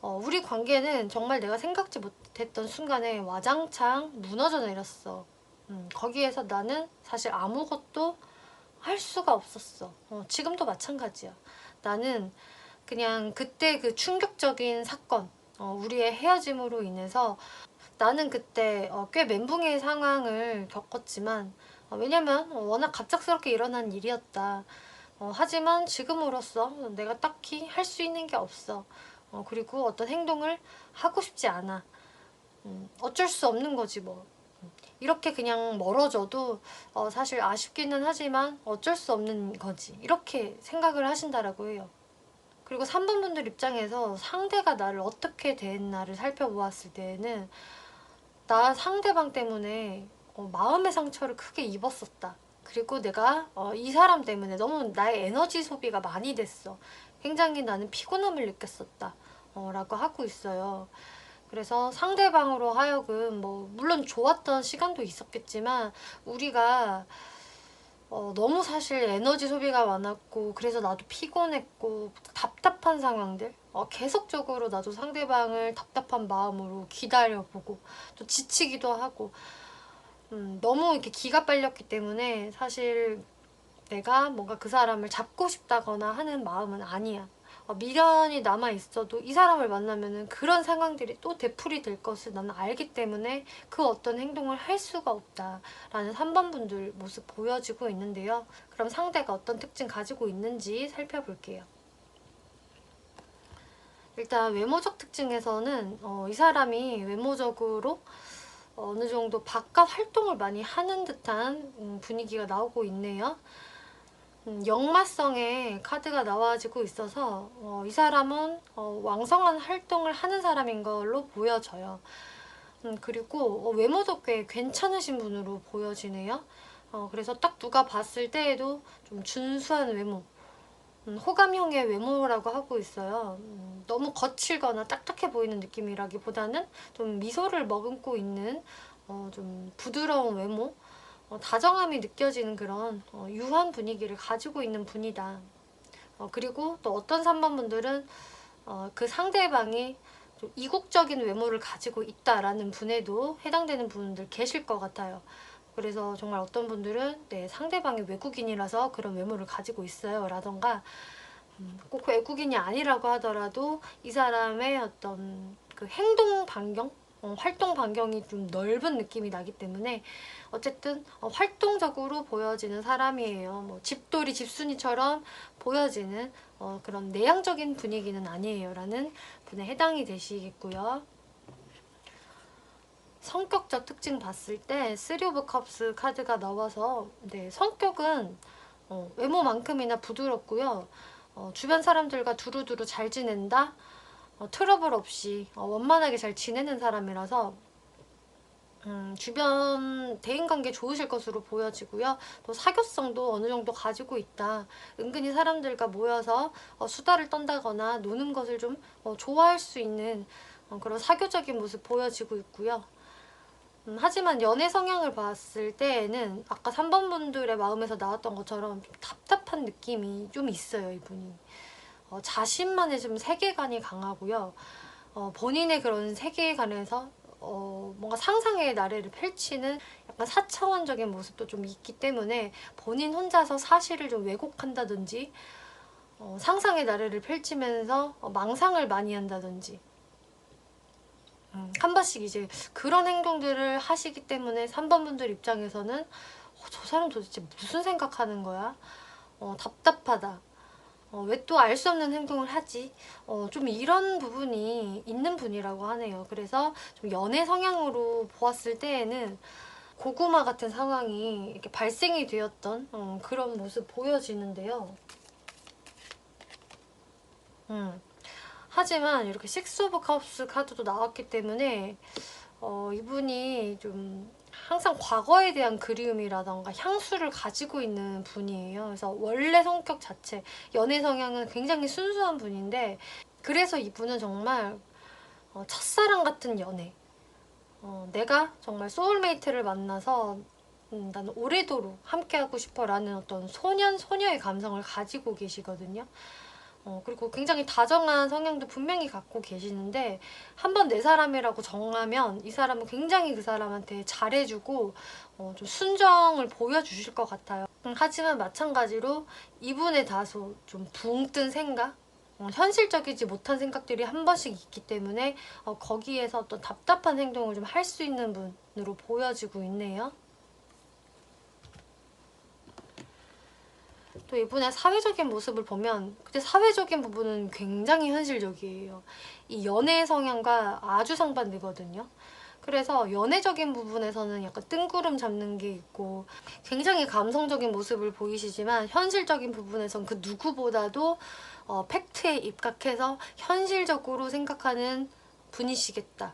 우리 관계는 정말 내가 생각지 못했던 순간에 와장창 무너져 내렸어. 거기에서 나는 사실 아무것도 할 수가 없었어. 지금도 마찬가지야. 나는 그냥 그때 그 충격적인 사건, 우리의 헤어짐으로 인해서 나는 그때 꽤 멘붕의 상황을 겪었지만, 왜냐면 워낙 갑작스럽게 일어난 일이었다. 하지만 지금으로서 내가 딱히 할 수 있는 게 없어. 그리고 어떤 행동을 하고 싶지 않아. 어쩔 수 없는 거지 뭐. 이렇게 그냥 멀어져도 사실 아쉽기는 하지만 어쩔 수 없는 거지, 이렇게 생각을 하신다라고 해요. 그리고 3번 분들 입장에서 상대가 나를 어떻게 대했나를 살펴보았을 때에는 나 상대방 때문에 마음의 상처를 크게 입었었다. 그리고 내가 이 사람 때문에 너무 나의 에너지 소비가 많이 됐어. 굉장히 나는 피곤함을 느꼈었다 라고 하고 있어요. 그래서 상대방으로 하여금 뭐 물론 좋았던 시간도 있었겠지만 우리가 너무 사실 에너지 소비가 많았고, 그래서 나도 피곤했고 답답한 상황들, 계속적으로 나도 상대방을 답답한 마음으로 기다려보고 또 지치기도 하고, 너무 이렇게 기가 빨렸기 때문에 사실 내가 뭔가 그 사람을 잡고 싶다거나 하는 마음은 아니야. 미련이 남아 있어도 이 사람을 만나면은 그런 상황들이 또 되풀이 될 것을 나는 알기 때문에 그 어떤 행동을 할 수가 없다라는 3번 분들 모습 보여지고 있는데요. 그럼 상대가 어떤 특징 가지고 있는지 살펴볼게요. 일단 외모적 특징에서는 이 사람이 외모적으로 어느 정도 바깥 활동을 많이 하는 듯한 분위기가 나오고 있네요. 역마성의 카드가 나와지고 있어서 이 사람은 왕성한 활동을 하는 사람인 걸로 보여져요. 그리고 외모도 꽤 괜찮으신 분으로 보여지네요. 그래서 딱 누가 봤을 때에도 좀 준수한 외모, 호감형의 외모라고 하고 있어요. 너무 거칠거나 딱딱해 보이는 느낌이라기보다는 좀 미소를 머금고 있는 좀 부드러운 외모, 다정함이 느껴지는 그런 유한 분위기를 가지고 있는 분이다. 그리고 또 어떤 3번 분들은 그 상대방이 좀 이국적인 외모를 가지고 있다라는 분에도 해당되는 분들 계실 것 같아요. 그래서 정말 어떤 분들은 네, 상대방이 외국인이라서 그런 외모를 가지고 있어요 라던가, 꼭 외국인이 아니라고 하더라도 이 사람의 어떤 그 행동 반경, 활동 반경이 좀 넓은 느낌이 나기 때문에 어쨌든 활동적으로 보여지는 사람이에요. 뭐 집돌이 집순이처럼 보여지는 그런 내향적인 분위기는 아니에요 라는 분에 해당이 되시겠고요. 성격적 특징 봤을 때 3 오브 컵스 카드가 나와서 네, 성격은 외모만큼이나 부드럽고요. 주변 사람들과 두루두루 잘 지낸다. 트러블 없이 원만하게 잘 지내는 사람이라서 주변 대인관계 좋으실 것으로 보여지고요. 또 사교성도 어느 정도 가지고 있다. 은근히 사람들과 모여서 수다를 떤다거나 노는 것을 좀 좋아할 수 있는 그런 사교적인 모습 보여지고 있고요. 하지만 연애 성향을 봤을 때에는 아까 3번 분들의 마음에서 나왔던 것처럼 좀 답답한 느낌이 좀 있어요, 이분이. 자신만의 좀 세계관이 강하고요. 본인의 그런 세계관에서 뭔가 상상의 나래를 펼치는 약간 사차원적인 모습도 좀 있기 때문에 본인 혼자서 사실을 좀 왜곡한다든지 상상의 나래를 펼치면서 망상을 많이 한다든지 한 번씩 이제 그런 행동들을 하시기 때문에 3번 분들 입장에서는 저 사람 도대체 무슨 생각하는 거야? 답답하다. 왜 또 알 수 없는 행동을 하지? 좀 이런 부분이 있는 분이라고 하네요. 그래서 좀 연애 성향으로 보았을 때에는 고구마 같은 상황이 이렇게 발생이 되었던 그런 모습 보여지는데요. 하지만 이렇게 6 오브 컵스 카드도 나왔기 때문에 이분이 좀 항상 과거에 대한 그리움이라던가 향수를 가지고 있는 분이에요. 그래서 원래 성격 자체, 연애 성향은 굉장히 순수한 분인데 그래서 이분은 정말 첫사랑 같은 연애, 내가 정말 소울메이트를 만나서 나는 오래도록 함께하고 싶어 라는 어떤 소년, 소녀의 감성을 가지고 계시거든요. 그리고 굉장히 다정한 성향도 분명히 갖고 계시는데 한번 내 사람이라고 정하면 이 사람은 굉장히 그 사람한테 잘해주고 좀 순정을 보여주실 것 같아요. 하지만 마찬가지로 이분의 다소 좀 붕 뜬 생각? 현실적이지 못한 생각들이 한 번씩 있기 때문에 거기에서 어떤 답답한 행동을 좀 할 수 있는 분으로 보여지고 있네요. 또 이분의 사회적인 모습을 보면 근데 사회적인 부분은 굉장히 현실적이에요. 이 연애 성향과 아주 상반되거든요. 그래서 연애적인 부분에서는 약간 뜬구름 잡는 게 있고 굉장히 감성적인 모습을 보이시지만 현실적인 부분에선 그 누구보다도 팩트에 입각해서 현실적으로 생각하는 분이시겠다.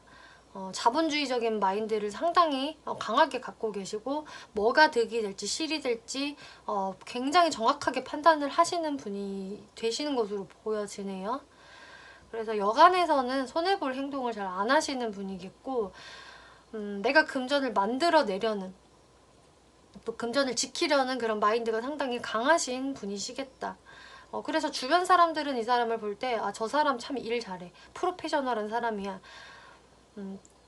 자본주의적인 마인드를 상당히 강하게 갖고 계시고 뭐가 득이 될지 실이 될지 굉장히 정확하게 판단을 하시는 분이 되시는 것으로 보여지네요. 그래서 여간에서는 손해볼 행동을 잘 안 하시는 분이겠고 내가 금전을 만들어내려는 또 금전을 지키려는 그런 마인드가 상당히 강하신 분이시겠다. 그래서 주변 사람들은 이 사람을 볼 때 아, 저 사람 참 일 잘해. 프로페셔널한 사람이야.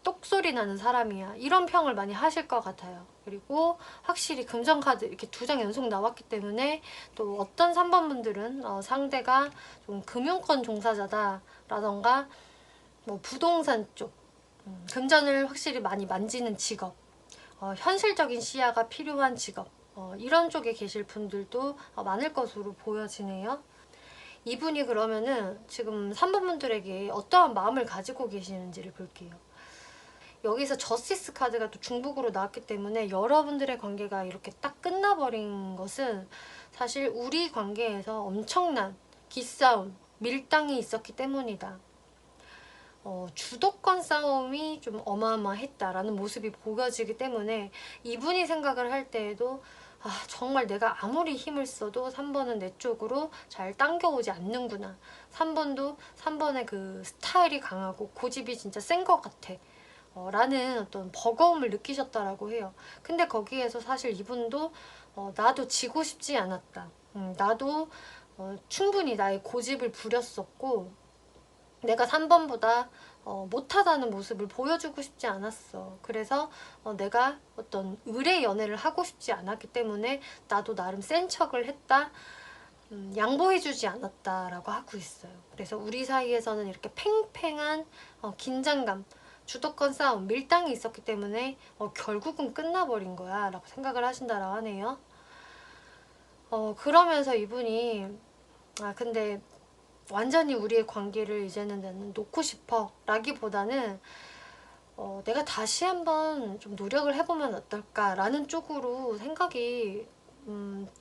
똑소리 나는 사람이야. 이런 평을 많이 하실 것 같아요. 그리고 확실히 금전카드 이렇게 2장 연속 나왔기 때문에 또 어떤 3번 분들은 상대가 좀 금융권 종사자다 라던가 뭐 부동산 쪽 금전을 확실히 많이 만지는 직업, 현실적인 시야가 필요한 직업 이런 쪽에 계실 분들도 많을 것으로 보여지네요. 이분이 그러면은 지금 3번 분들에게 어떠한 마음을 가지고 계시는지를 볼게요. 여기서 저스티스 카드가 또 중복으로 나왔기 때문에 여러분들의 관계가 이렇게 딱 끝나버린 것은 사실 우리 관계에서 엄청난 기싸움, 밀당이 있었기 때문이다. 주도권 싸움이 좀 어마어마했다라는 모습이 보여지기 때문에 이분이 생각을 할 때에도 아, 정말 내가 아무리 힘을 써도 3번은 내 쪽으로 잘 당겨오지 않는구나. 3번도 3번의 그 스타일이 강하고 고집이 진짜 센 것 같아. 라는 어떤 버거움을 느끼셨다라고 해요. 근데 거기에서 사실 이분도 나도 지고 싶지 않았다. 나도 충분히 나의 고집을 부렸었고 내가 3번보다 못하다는 모습을 보여주고 싶지 않았어. 그래서 내가 어떤 의뢰 연애를 하고 싶지 않았기 때문에 나도 나름 센 척을 했다. 양보해주지 않았다라고 하고 있어요. 그래서 우리 사이에서는 이렇게 팽팽한 긴장감, 주도권 싸움, 밀당이 있었기 때문에 결국은 끝나버린 거야 라고 생각을 하신다라고 하네요. 그러면서 이분이 근데 완전히 우리의 관계를 이제는 나는 놓고 싶어 라기보다는 내가 다시 한번 좀 노력을 해보면 어떨까라는 쪽으로 생각이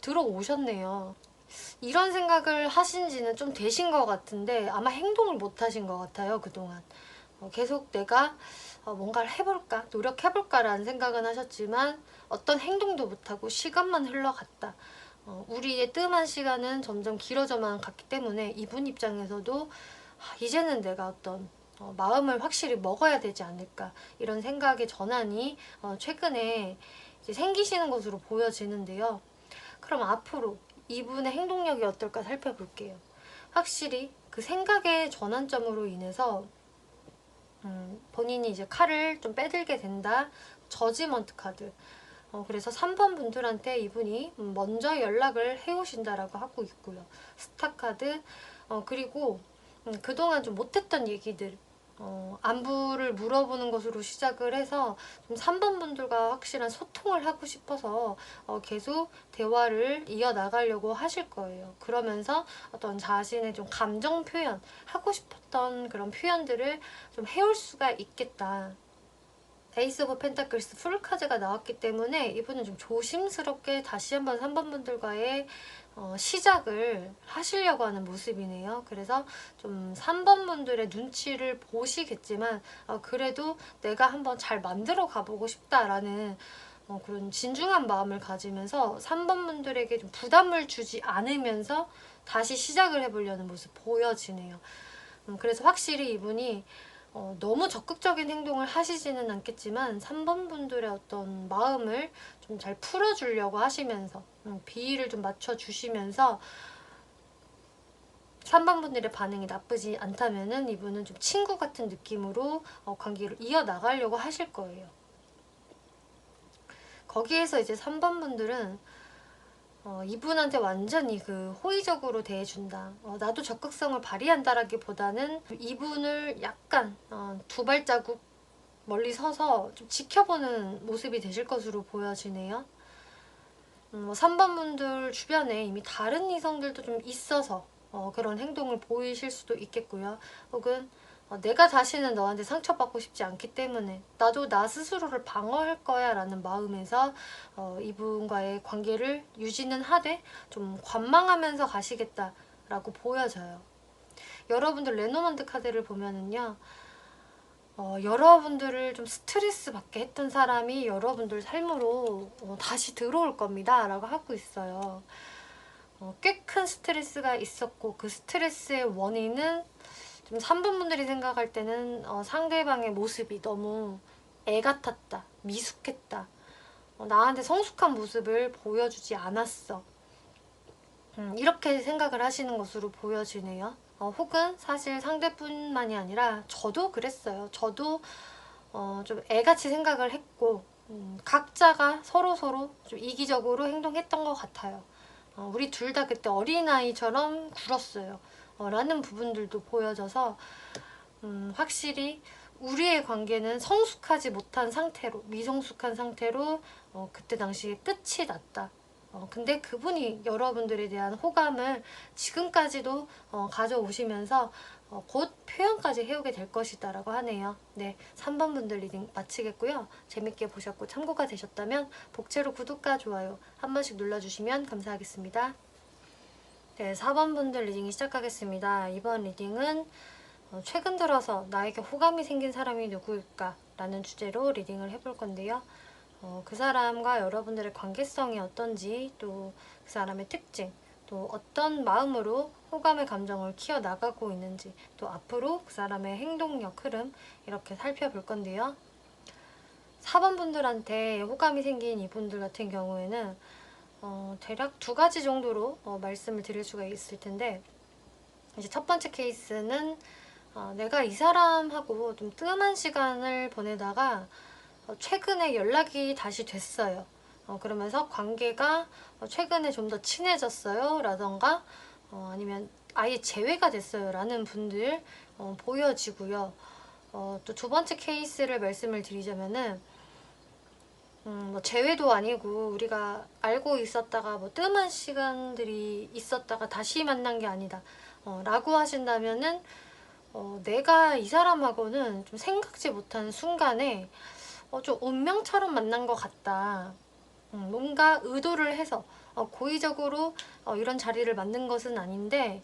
들어오셨네요. 이런 생각을 하신 지는 좀 되신 것 같은데 아마 행동을 못 하신 것 같아요, 그동안. 계속 내가 뭔가를 해볼까, 노력해볼까 라는 생각은 하셨지만 어떤 행동도 못하고 시간만 흘러갔다. 우리의 뜸한 시간은 점점 길어져만 갔기 때문에 이분 입장에서도 이제는 내가 어떤 마음을 확실히 먹어야 되지 않을까 이런 생각의 전환이 최근에 이제 생기시는 것으로 보여지는데요. 그럼 앞으로 이분의 행동력이 어떨까 살펴볼게요. 확실히 그 생각의 전환점으로 인해서 본인이 이제 칼을 좀 빼들게 된다. 저지먼트 카드. 그래서 3번 분들한테 이분이 먼저 연락을 해오신다라고 하고 있고요. 스타 카드. 그리고 그동안 좀 못했던 얘기들. 안부를 물어보는 것으로 시작을 해서 좀 3번 분들과 확실한 소통을 하고 싶어서 계속 대화를 이어나가려고 하실 거예요. 그러면서 어떤 자신의 좀 감정 표현, 하고 싶었던 그런 표현들을 좀 해올 수가 있겠다. 에이스 오브 펜타클스 풀카드가 나왔기 때문에 이분은 좀 조심스럽게 다시 한번 3번 분들과의 시작을 하시려고 하는 모습이네요. 그래서 좀 3번 분들의 눈치를 보시겠지만 그래도 내가 한번 잘 만들어 가보고 싶다라는 그런 진중한 마음을 가지면서 3번 분들에게 좀 부담을 주지 않으면서 다시 시작을 해보려는 모습 보여지네요. 그래서 확실히 이분이 너무 적극적인 행동을 하시지는 않겠지만 3번 분들의 어떤 마음을 좀 잘 풀어주려고 하시면서 비위를 좀 맞춰주시면서 3번 분들의 반응이 나쁘지 않다면은 이분은 좀 친구 같은 느낌으로 관계를 이어나가려고 하실 거예요. 거기에서 이제 3번 분들은 이분한테 완전히 그 호의적으로 대해준다. 나도 적극성을 발휘한다라기보다는 이분을 약간 두 발자국 멀리 서서 좀 지켜보는 모습이 되실 것으로 보여지네요. 3번 분들 주변에 이미 다른 이성들도 좀 있어서 그런 행동을 보이실 수도 있겠고요. 혹은 내가 다시는 너한테 상처받고 싶지 않기 때문에 나도 나 스스로를 방어할 거야 라는 마음에서 이분과의 관계를 유지는 하되 좀 관망하면서 가시겠다라고 보여져요. 여러분들 레노먼트 카드를 보면은요. 여러분들을 좀 스트레스 받게 했던 사람이 여러분들 삶으로 다시 들어올 겁니다 라고 하고 있어요. 꽤 큰 스트레스가 있었고 그 스트레스의 원인은 좀 3번 분들이 생각할 때는 상대방의 모습이 너무 애 같았다, 미숙했다, 나한테 성숙한 모습을 보여주지 않았어, 이렇게 생각을 하시는 것으로 보여지네요. 혹은 사실 상대뿐만이 아니라 저도 그랬어요. 저도 좀 애같이 생각을 했고 각자가 서로서로 좀 이기적으로 행동했던 것 같아요. 우리 둘 다 그때 어린아이처럼 굴었어요. 라는 부분들도 보여져서 확실히 우리의 관계는 성숙하지 못한 상태로, 미성숙한 상태로 그때 당시에 끝이 났다. 근데 그분이 여러분들에 대한 호감을 지금까지도 가져오시면서 곧 표현까지 해오게 될 것이다 라고 하네요. 네, 3번 분들 리딩 마치겠고요. 재밌게 보셨고 참고가 되셨다면 복채로 구독과 좋아요 한 번씩 눌러주시면 감사하겠습니다. 네, 4번 분들 리딩이 시작하겠습니다. 이번 리딩은 최근 들어서 나에게 호감이 생긴 사람이 누구일까? 라는 주제로 리딩을 해볼 건데요. 그 사람과 여러분들의 관계성이 어떤지, 또 그 사람의 특징, 또 어떤 마음으로 호감의 감정을 키워나가고 있는지, 또 앞으로 그 사람의 행동력, 흐름 이렇게 살펴볼 건데요. 4번 분들한테 호감이 생긴 이분들 같은 경우에는 대략 두 가지 정도로 말씀을 드릴 수가 있을 텐데, 이제 첫 번째 케이스는 내가 이 사람하고 좀 뜸한 시간을 보내다가 최근에 연락이 다시 됐어요. 그러면서 관계가 최근에 좀 더 친해졌어요 라던가 아니면 아예 재회가 됐어요 라는 분들 보여지고요. 또 두 번째 케이스를 말씀을 드리자면은 뭐 재회도 아니고 우리가 알고 있었다가 뭐 뜸한 시간들이 있었다가 다시 만난 게 아니다 라고 하신다면은 내가 이 사람하고는 좀 생각지 못한 순간에 좀 운명처럼 만난 것 같다. 뭔가 의도를 해서 고의적으로 이런 자리를 만든 것은 아닌데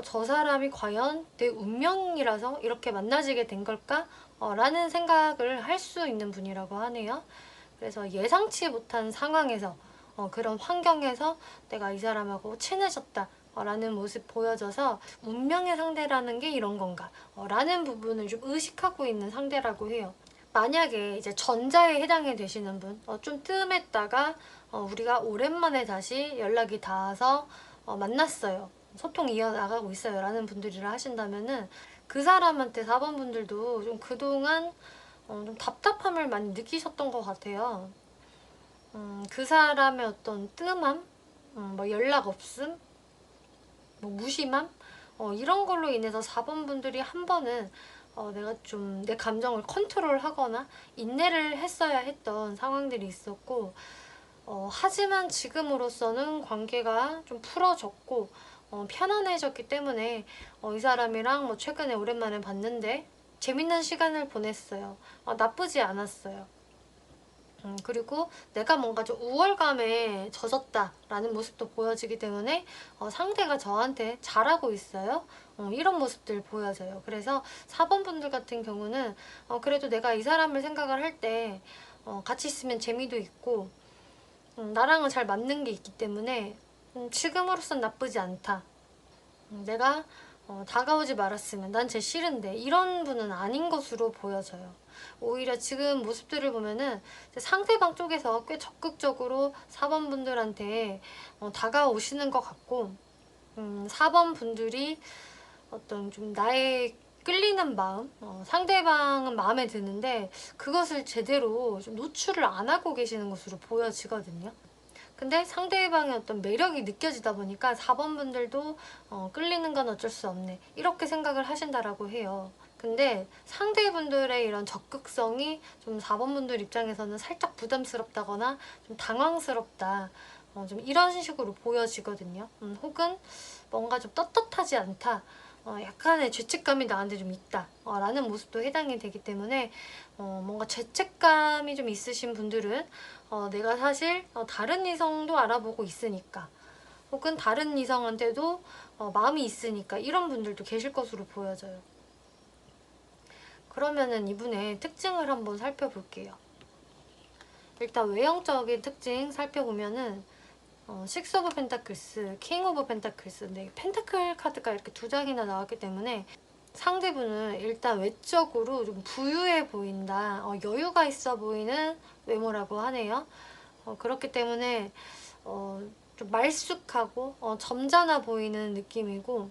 저 사람이 과연 내 운명이라서 이렇게 만나지게 된 걸까? 라는 생각을 할 수 있는 분이라고 하네요. 그래서 예상치 못한 상황에서 그런 환경에서 내가 이 사람하고 친해졌다 라는 모습 보여져서 운명의 상대라는 게 이런 건가 라는 부분을 좀 의식하고 있는 상대라고 해요. 만약에 이제 전자에 해당이 되시는 분, 좀 뜸했다가 우리가 오랜만에 다시 연락이 닿아서 만났어요. 소통 이어나가고 있어요 라는 분들이라 하신다면은 그 사람한테 4번 분들도 좀 그동안 좀 답답함을 많이 느끼셨던 것 같아요. 그 사람의 어떤 뜸함, 뭐 연락 없음, 뭐 무심함, 이런 걸로 인해서 4번 분들이 한 번은 내가 좀 내 감정을 컨트롤하거나 인내를 했어야 했던 상황들이 있었고, 하지만 지금으로서는 관계가 좀 풀어졌고 편안해졌기 때문에 이 사람이랑 뭐 최근에 오랜만에 봤는데 재밌는 시간을 보냈어요. 나쁘지 않았어요. 그리고 내가 뭔가 좀 우월감에 젖었다라는 모습도 보여지기 때문에 상대가 저한테 잘하고 있어요. 이런 모습들 보여져요. 그래서 4번 분들 같은 경우는 그래도 내가 이 사람을 생각을 할 때 같이 있으면 재미도 있고 나랑은 잘 맞는 게 있기 때문에 지금으로선 나쁘지 않다. 내가 다가오지 말았으면 난 쟤 싫은데 이런 분은 아닌 것으로 보여져요. 오히려 지금 모습들을 보면은 상대방 쪽에서 꽤 적극적으로 4번 분들한테 다가오시는 것 같고 4번 분들이 어떤 좀 나의 끌리는 마음, 상대방은 마음에 드는데 그것을 제대로 좀 노출을 안 하고 계시는 것으로 보여지거든요. 근데 상대방의 어떤 매력이 느껴지다 보니까 4번 분들도 끌리는 건 어쩔 수 없네 이렇게 생각을 하신다라고 해요. 근데 상대분들의 이런 적극성이 좀 4번 분들 입장에서는 살짝 부담스럽다거나 좀 당황스럽다 좀 이런 식으로 보여지거든요. 혹은 뭔가 좀 떳떳하지 않다, 약간의 죄책감이 나한테 좀 있다 라는 모습도 해당이 되기 때문에 뭔가 죄책감이 좀 있으신 분들은 내가 사실 다른 이성도 알아보고 있으니까 혹은 다른 이성한테도 마음이 있으니까 이런 분들도 계실 것으로 보여져요. 그러면은 이분의 특징을 한번 살펴볼게요. 일단 외형적인 특징 살펴보면은 식스 오브 펜타클스, 킹 오브 펜타클스, 근데 펜타클 카드가 이렇게 두 장이나 나왔기 때문에 상대분은 일단 외적으로 좀 부유해 보인다, 여유가 있어 보이는 외모라고 하네요. 그렇기 때문에 좀 말쑥하고 점잖아 보이는 느낌이고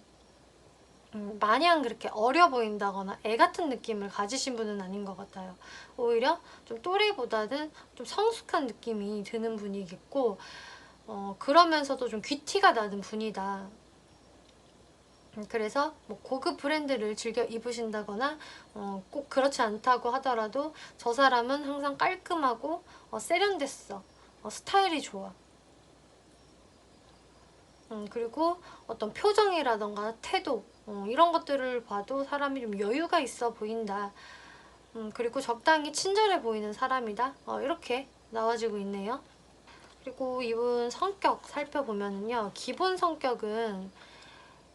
마냥 그렇게 어려 보인다거나 애 같은 느낌을 가지신 분은 아닌 것 같아요. 오히려 좀 또래보다는 좀 성숙한 느낌이 드는 분이겠고 그러면서도 좀 귀티가 나는 분이다. 그래서 뭐 고급 브랜드를 즐겨 입으신다거나 꼭 그렇지 않다고 하더라도 저 사람은 항상 깔끔하고 세련됐어, 스타일이 좋아. 그리고 어떤 표정이라던가 태도 이런 것들을 봐도 사람이 좀 여유가 있어 보인다. 그리고 적당히 친절해 보이는 사람이다. 이렇게 나와지고 있네요. 그리고 이분 성격 살펴보면요, 기본 성격은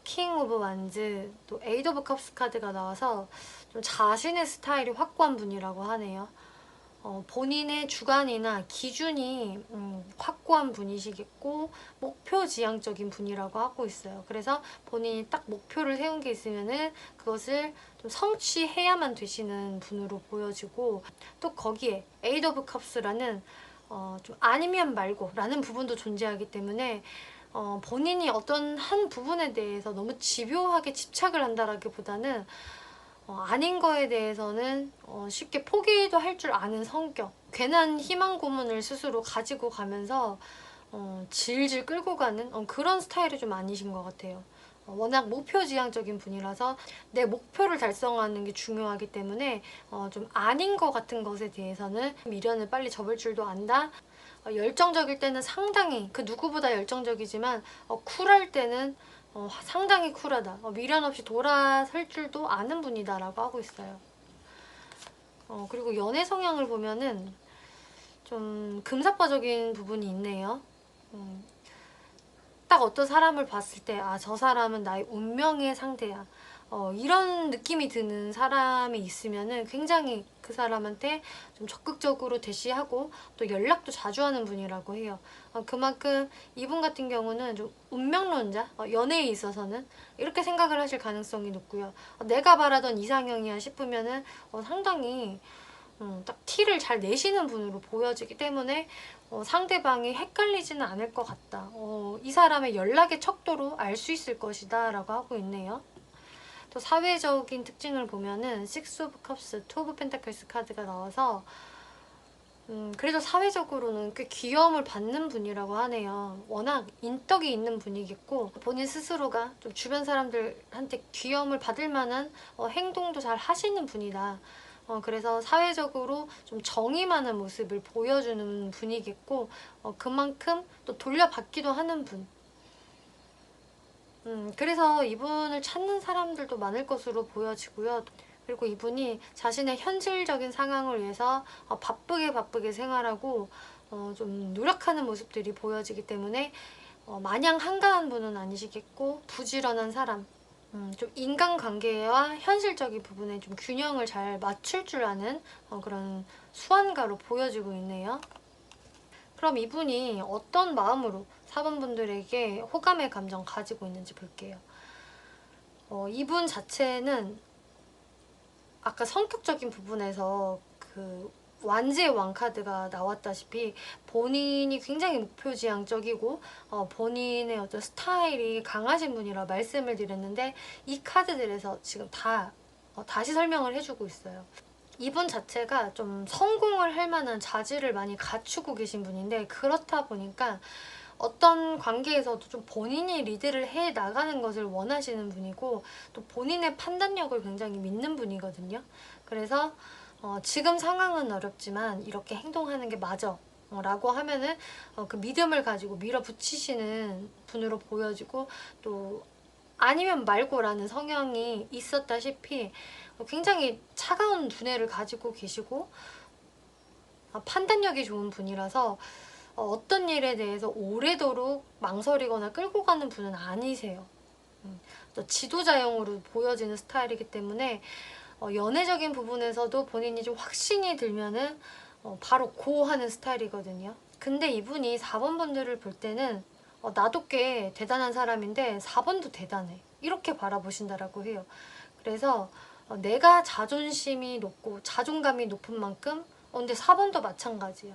킹 오브 완즈, 또 에이드 오브 컵스 카드가 나와서 좀 자신의 스타일이 확고한 분이라고 하네요. 본인의 주관이나 기준이 확고한 분이시겠고 목표지향적인 분이라고 하고 있어요. 그래서 본인이 딱 목표를 세운 게 있으면은 그것을 좀 성취해야만 되시는 분으로 보여지고, 또 거기에 에이드 오브 컵스라는 좀 아니면 말고 라는 부분도 존재하기 때문에 본인이 어떤 한 부분에 대해서 너무 집요하게 집착을 한다라기보다는 아닌 거에 대해서는 쉽게 포기도 할 줄 아는 성격, 괜한 희망 고문을 스스로 가지고 가면서 질질 끌고 가는 그런 스타일이 좀 아니신 것 같아요. 워낙 목표지향적인 분이라서 내 목표를 달성하는 게 중요하기 때문에 좀 아닌 것 같은 것에 대해서는 미련을 빨리 접을 줄도 안다. 열정적일 때는 상당히 그 누구보다 열정적이지만 쿨할 때는 상당히 쿨하다. 미련 없이 돌아설 줄도 아는 분이다 라고 하고 있어요. 그리고 연애 성향을 보면은 좀 금사빠적인 부분이 있네요. 딱 어떤 사람을 봤을 때 아, 저 사람은 나의 운명의 상대야. 이런 느낌이 드는 사람이 있으면은 굉장히 그 사람한테 좀 적극적으로 대시하고 또 연락도 자주 하는 분이라고 해요. 그만큼 이분 같은 경우는 좀 운명론자, 연애에 있어서는 이렇게 생각을 하실 가능성이 높고요. 내가 바라던 이상형이야 싶으면은 상당히 딱 티를 잘 내시는 분으로 보여지기 때문에 상대방이 헷갈리지는 않을 것 같다. 이 사람의 연락의 척도로 알 수 있을 것이다 라고 하고 있네요. 또 사회적인 특징을 보면은 Six of Cups, Two of Pentacles 카드가 나와서 그래도 사회적으로는 꽤 귀여움을 받는 분이라고 하네요. 워낙 인덕이 있는 분이겠고 본인 스스로가 좀 주변 사람들한테 귀여움을 받을 만한 행동도 잘 하시는 분이다. 그래서 사회적으로 좀 정이 많은 모습을 보여주는 분이겠고 그만큼 또 돌려받기도 하는 분. 그래서 이분을 찾는 사람들도 많을 것으로 보여지고요. 그리고 이분이 자신의 현실적인 상황을 위해서 바쁘게 생활하고 좀 노력하는 모습들이 보여지기 때문에 마냥 한가한 분은 아니시겠고 부지런한 사람, 좀 인간관계와 현실적인 부분에 좀 균형을 잘 맞출 줄 아는 그런 수완가로 보여지고 있네요. 그럼 이분이 어떤 마음으로 4번 분들에게 호감의 감정 가지고 있는지 볼게요. 이분 자체는 아까 성격적인 부분에서 그 완지의 왕카드가 나왔다시피 본인이 굉장히 목표지향적이고 본인의 어떤 스타일이 강하신 분이라 말씀을 드렸는데 이 카드들에서 지금 다 다시 설명을 해주고 있어요. 이분 자체가 좀 성공을 할 만한 자질을 많이 갖추고 계신 분인데 그렇다 보니까 어떤 관계에서도 좀 본인이 리드를 해 나가는 것을 원하시는 분이고 또 본인의 판단력을 굉장히 믿는 분이거든요. 그래서 지금 상황은 어렵지만 이렇게 행동하는 게 맞아 라고 하면은 그 믿음을 가지고 밀어붙이시는 분으로 보여지고 또 아니면 말고라는 성향이 있었다시피 굉장히 차가운 두뇌를 가지고 계시고 판단력이 좋은 분이라서 어떤 일에 대해서 오래도록 망설이거나 끌고 가는 분은 아니세요. 또 지도자형으로 보여지는 스타일이기 때문에 연애적인 부분에서도 본인이 좀 확신이 들면은 바로 고 하는 스타일이거든요. 근데 이분이 4번 분들을 볼 때는 나도 꽤 대단한 사람인데 4번도 대단해. 이렇게 바라보신다라고 해요. 그래서 내가 자존심이 높고 자존감이 높은 만큼 근데 4번도 마찬가지야.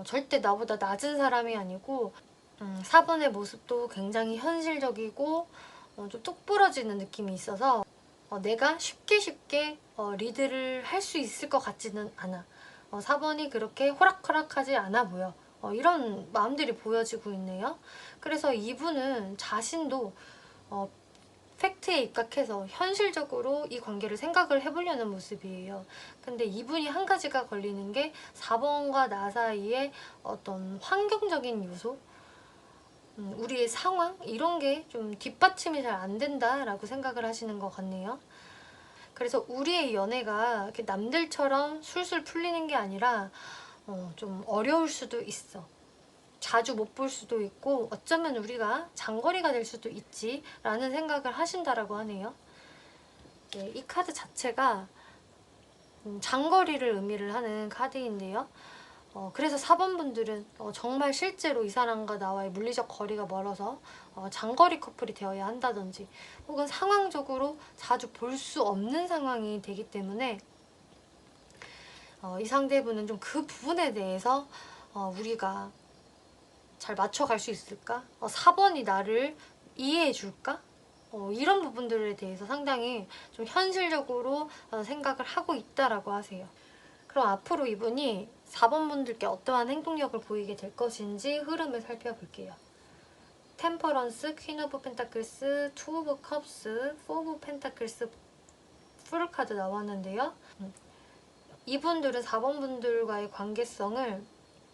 절대 나보다 낮은 사람이 아니고 4번의 모습도 굉장히 현실적이고 좀 뚝 부러지는 느낌이 있어서 내가 쉽게 리드를 할 수 있을 것 같지는 않아. 4번이 그렇게 호락호락하지 않아 보여. 이런 마음들이 보여지고 있네요. 그래서 이분은 자신도 팩트에 입각해서 현실적으로 이 관계를 생각을 해보려는 모습이에요. 근데 이분이 한 가지가 걸리는 게 4번과 나 사이에 어떤 환경적인 요소, 우리의 상황 이런 게 좀 뒷받침이 잘 안 된다라고 생각을 하시는 것 같네요. 그래서 우리의 연애가 이렇게 남들처럼 술술 풀리는 게 아니라 좀 어려울 수도 있어. 자주 못 볼 수도 있고 어쩌면 우리가 장거리가 될 수도 있지 라는 생각을 하신다라고 하네요. 네, 이 카드 자체가 장거리를 의미를 하는 카드인데요. 그래서 4번 분들은 정말 실제로 이 사람과 나와의 물리적 거리가 멀어서 장거리 커플이 되어야 한다든지 혹은 상황적으로 자주 볼 수 없는 상황이 되기 때문에 이 상대분은 좀 그 부분에 대해서 우리가 잘 맞춰갈 수 있을까? 4번이 나를 이해해 줄까? 이런 부분들에 대해서 상당히 좀 현실적으로 생각을 하고 있다라고 하세요. 그럼 앞으로 이분이 4번 분들께 어떠한 행동력을 보이게 될 것인지 흐름을 살펴볼게요. 템퍼런스, 퀸 오브 펜타클스, 투 오브 컵스, 포 오브 펜타클스 풀 카드 나왔는데요. 이분들은 4번 분들과의 관계성을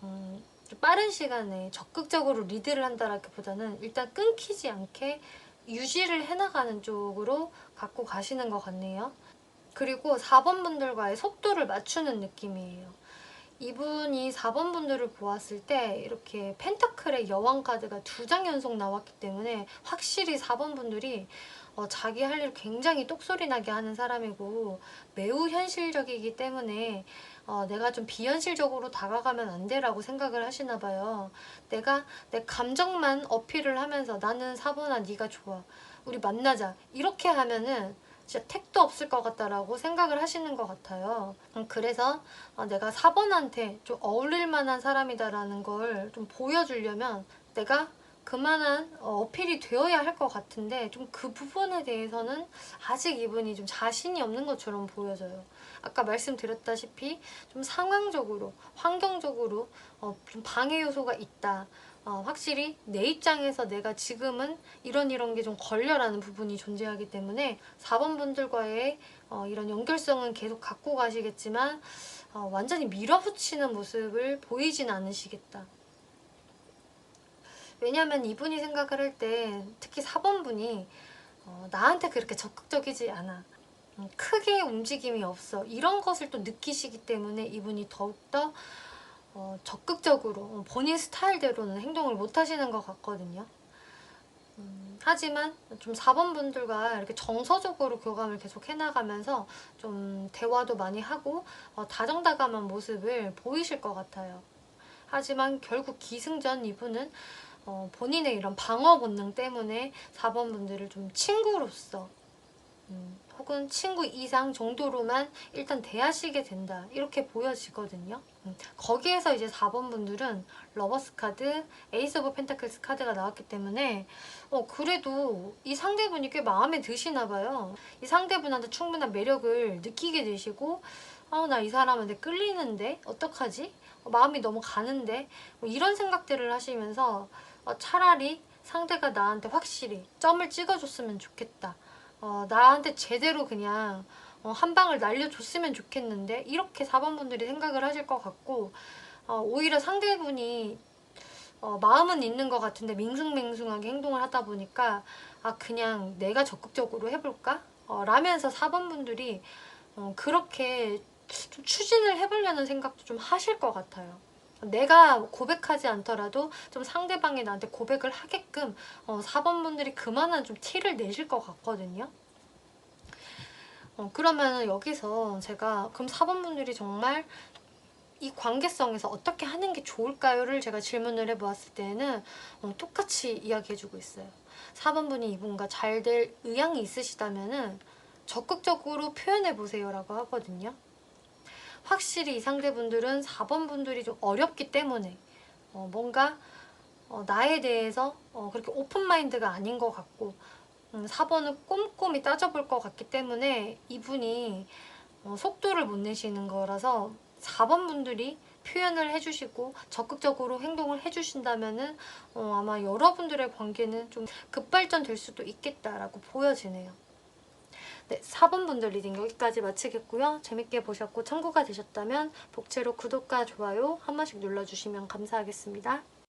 좀 빠른 시간에 적극적으로 리드를 한다라기보다는 일단 끊기지 않게 유지를 해나가는 쪽으로 갖고 가시는 것 같네요. 그리고 4번 분들과의 속도를 맞추는 느낌이에요. 이분이 4번 분들을 보았을 때 이렇게 펜타클의 여왕 카드가 2장 연속 나왔기 때문에 확실히 4번 분들이 자기 할 일 굉장히 똑소리 나게 하는 사람이고 매우 현실적이기 때문에 내가 좀 비현실적으로 다가가면 안 돼라고 생각을 하시나 봐요. 내가 내 감정만 어필을 하면서 나는 4번아 네가 좋아, 우리 만나자, 이렇게 하면은 진짜 택도 없을 것 같다라고 생각을 하시는 것 같아요. 그래서 내가 4번한테 좀 어울릴 만한 사람이다라는 걸 좀 보여주려면 내가 그만한 어필이 되어야 할 것 같은데 좀 그 부분에 대해서는 아직 이분이 좀 자신이 없는 것처럼 보여져요. 아까 말씀드렸다시피 좀 상황적으로, 환경적으로 좀 방해 요소가 있다. 확실히 내 입장에서 내가 지금은 이런 게 좀 걸려라는 부분이 존재하기 때문에 4번 분들과의 이런 연결성은 계속 갖고 가시겠지만 완전히 밀어붙이는 모습을 보이진 않으시겠다. 왜냐하면 이분이 생각을 할 때 특히 4번 분이 나한테 그렇게 적극적이지 않아, 크게 움직임이 없어, 이런 것을 또 느끼시기 때문에 이분이 더욱더 적극적으로 본인 스타일대로는 행동을 못 하시는 것 같거든요. 하지만 좀 4번 분들과 이렇게 정서적으로 교감을 계속 해나가면서 좀 대화도 많이 하고 다정다감한 모습을 보이실 것 같아요. 하지만 결국 기승전 이분은 본인의 이런 방어 본능 때문에 4번 분들을 좀 친구로서 혹은 친구 이상 정도로만 일단 대하시게 된다, 이렇게 보여지거든요. 거기에서 이제 4번 분들은 러버스 카드, 에이스 오브 펜타클스 카드가 나왔기 때문에 그래도 이 상대분이 꽤 마음에 드시나 봐요. 이 상대분한테 충분한 매력을 느끼게 되시고 나 이 사람한테 끌리는데 어떡하지? 마음이 너무 가는데 이런 생각들을 하시면서 차라리 상대가 나한테 확실히 점을 찍어줬으면 좋겠다, 나한테 제대로 그냥 한 방을 날려줬으면 좋겠는데, 이렇게 4번 분들이 생각을 하실 것 같고 오히려 상대분이 마음은 있는 것 같은데 밍숭맹숭하게 행동을 하다 보니까 그냥 내가 적극적으로 해볼까? 라면서 4번 분들이 그렇게 좀 추진을 해보려는 생각도 좀 하실 것 같아요. 내가 고백하지 않더라도 좀 상대방이 나한테 고백을 하게끔 4번 분들이 그만한 좀 티를 내실 것 같거든요. 그러면 여기서 제가 그럼 4번 분들이 정말 이 관계성에서 어떻게 하는 게 좋을까요?를 제가 질문을 해보았을 때는 똑같이 이야기해주고 있어요. 4번 분이 이분과 잘 될 의향이 있으시다면 적극적으로 표현해보세요 라고 하거든요. 확실히 이 상대분들은 4번 분들이 좀 어렵기 때문에 뭔가 나에 대해서 그렇게 오픈마인드가 아닌 것 같고 4번은 꼼꼼히 따져볼 것 같기 때문에 이분이 속도를 못 내시는 거라서 4번 분들이 표현을 해주시고 적극적으로 행동을 해주신다면은 아마 여러분들의 관계는 좀 급발전될 수도 있겠다라고 보여지네요. 네, 4번 분들 리딩 여기까지 마치겠고요. 재밌게 보셨고 참고가 되셨다면 복채로 구독과 좋아요 한 번씩 눌러주시면 감사하겠습니다.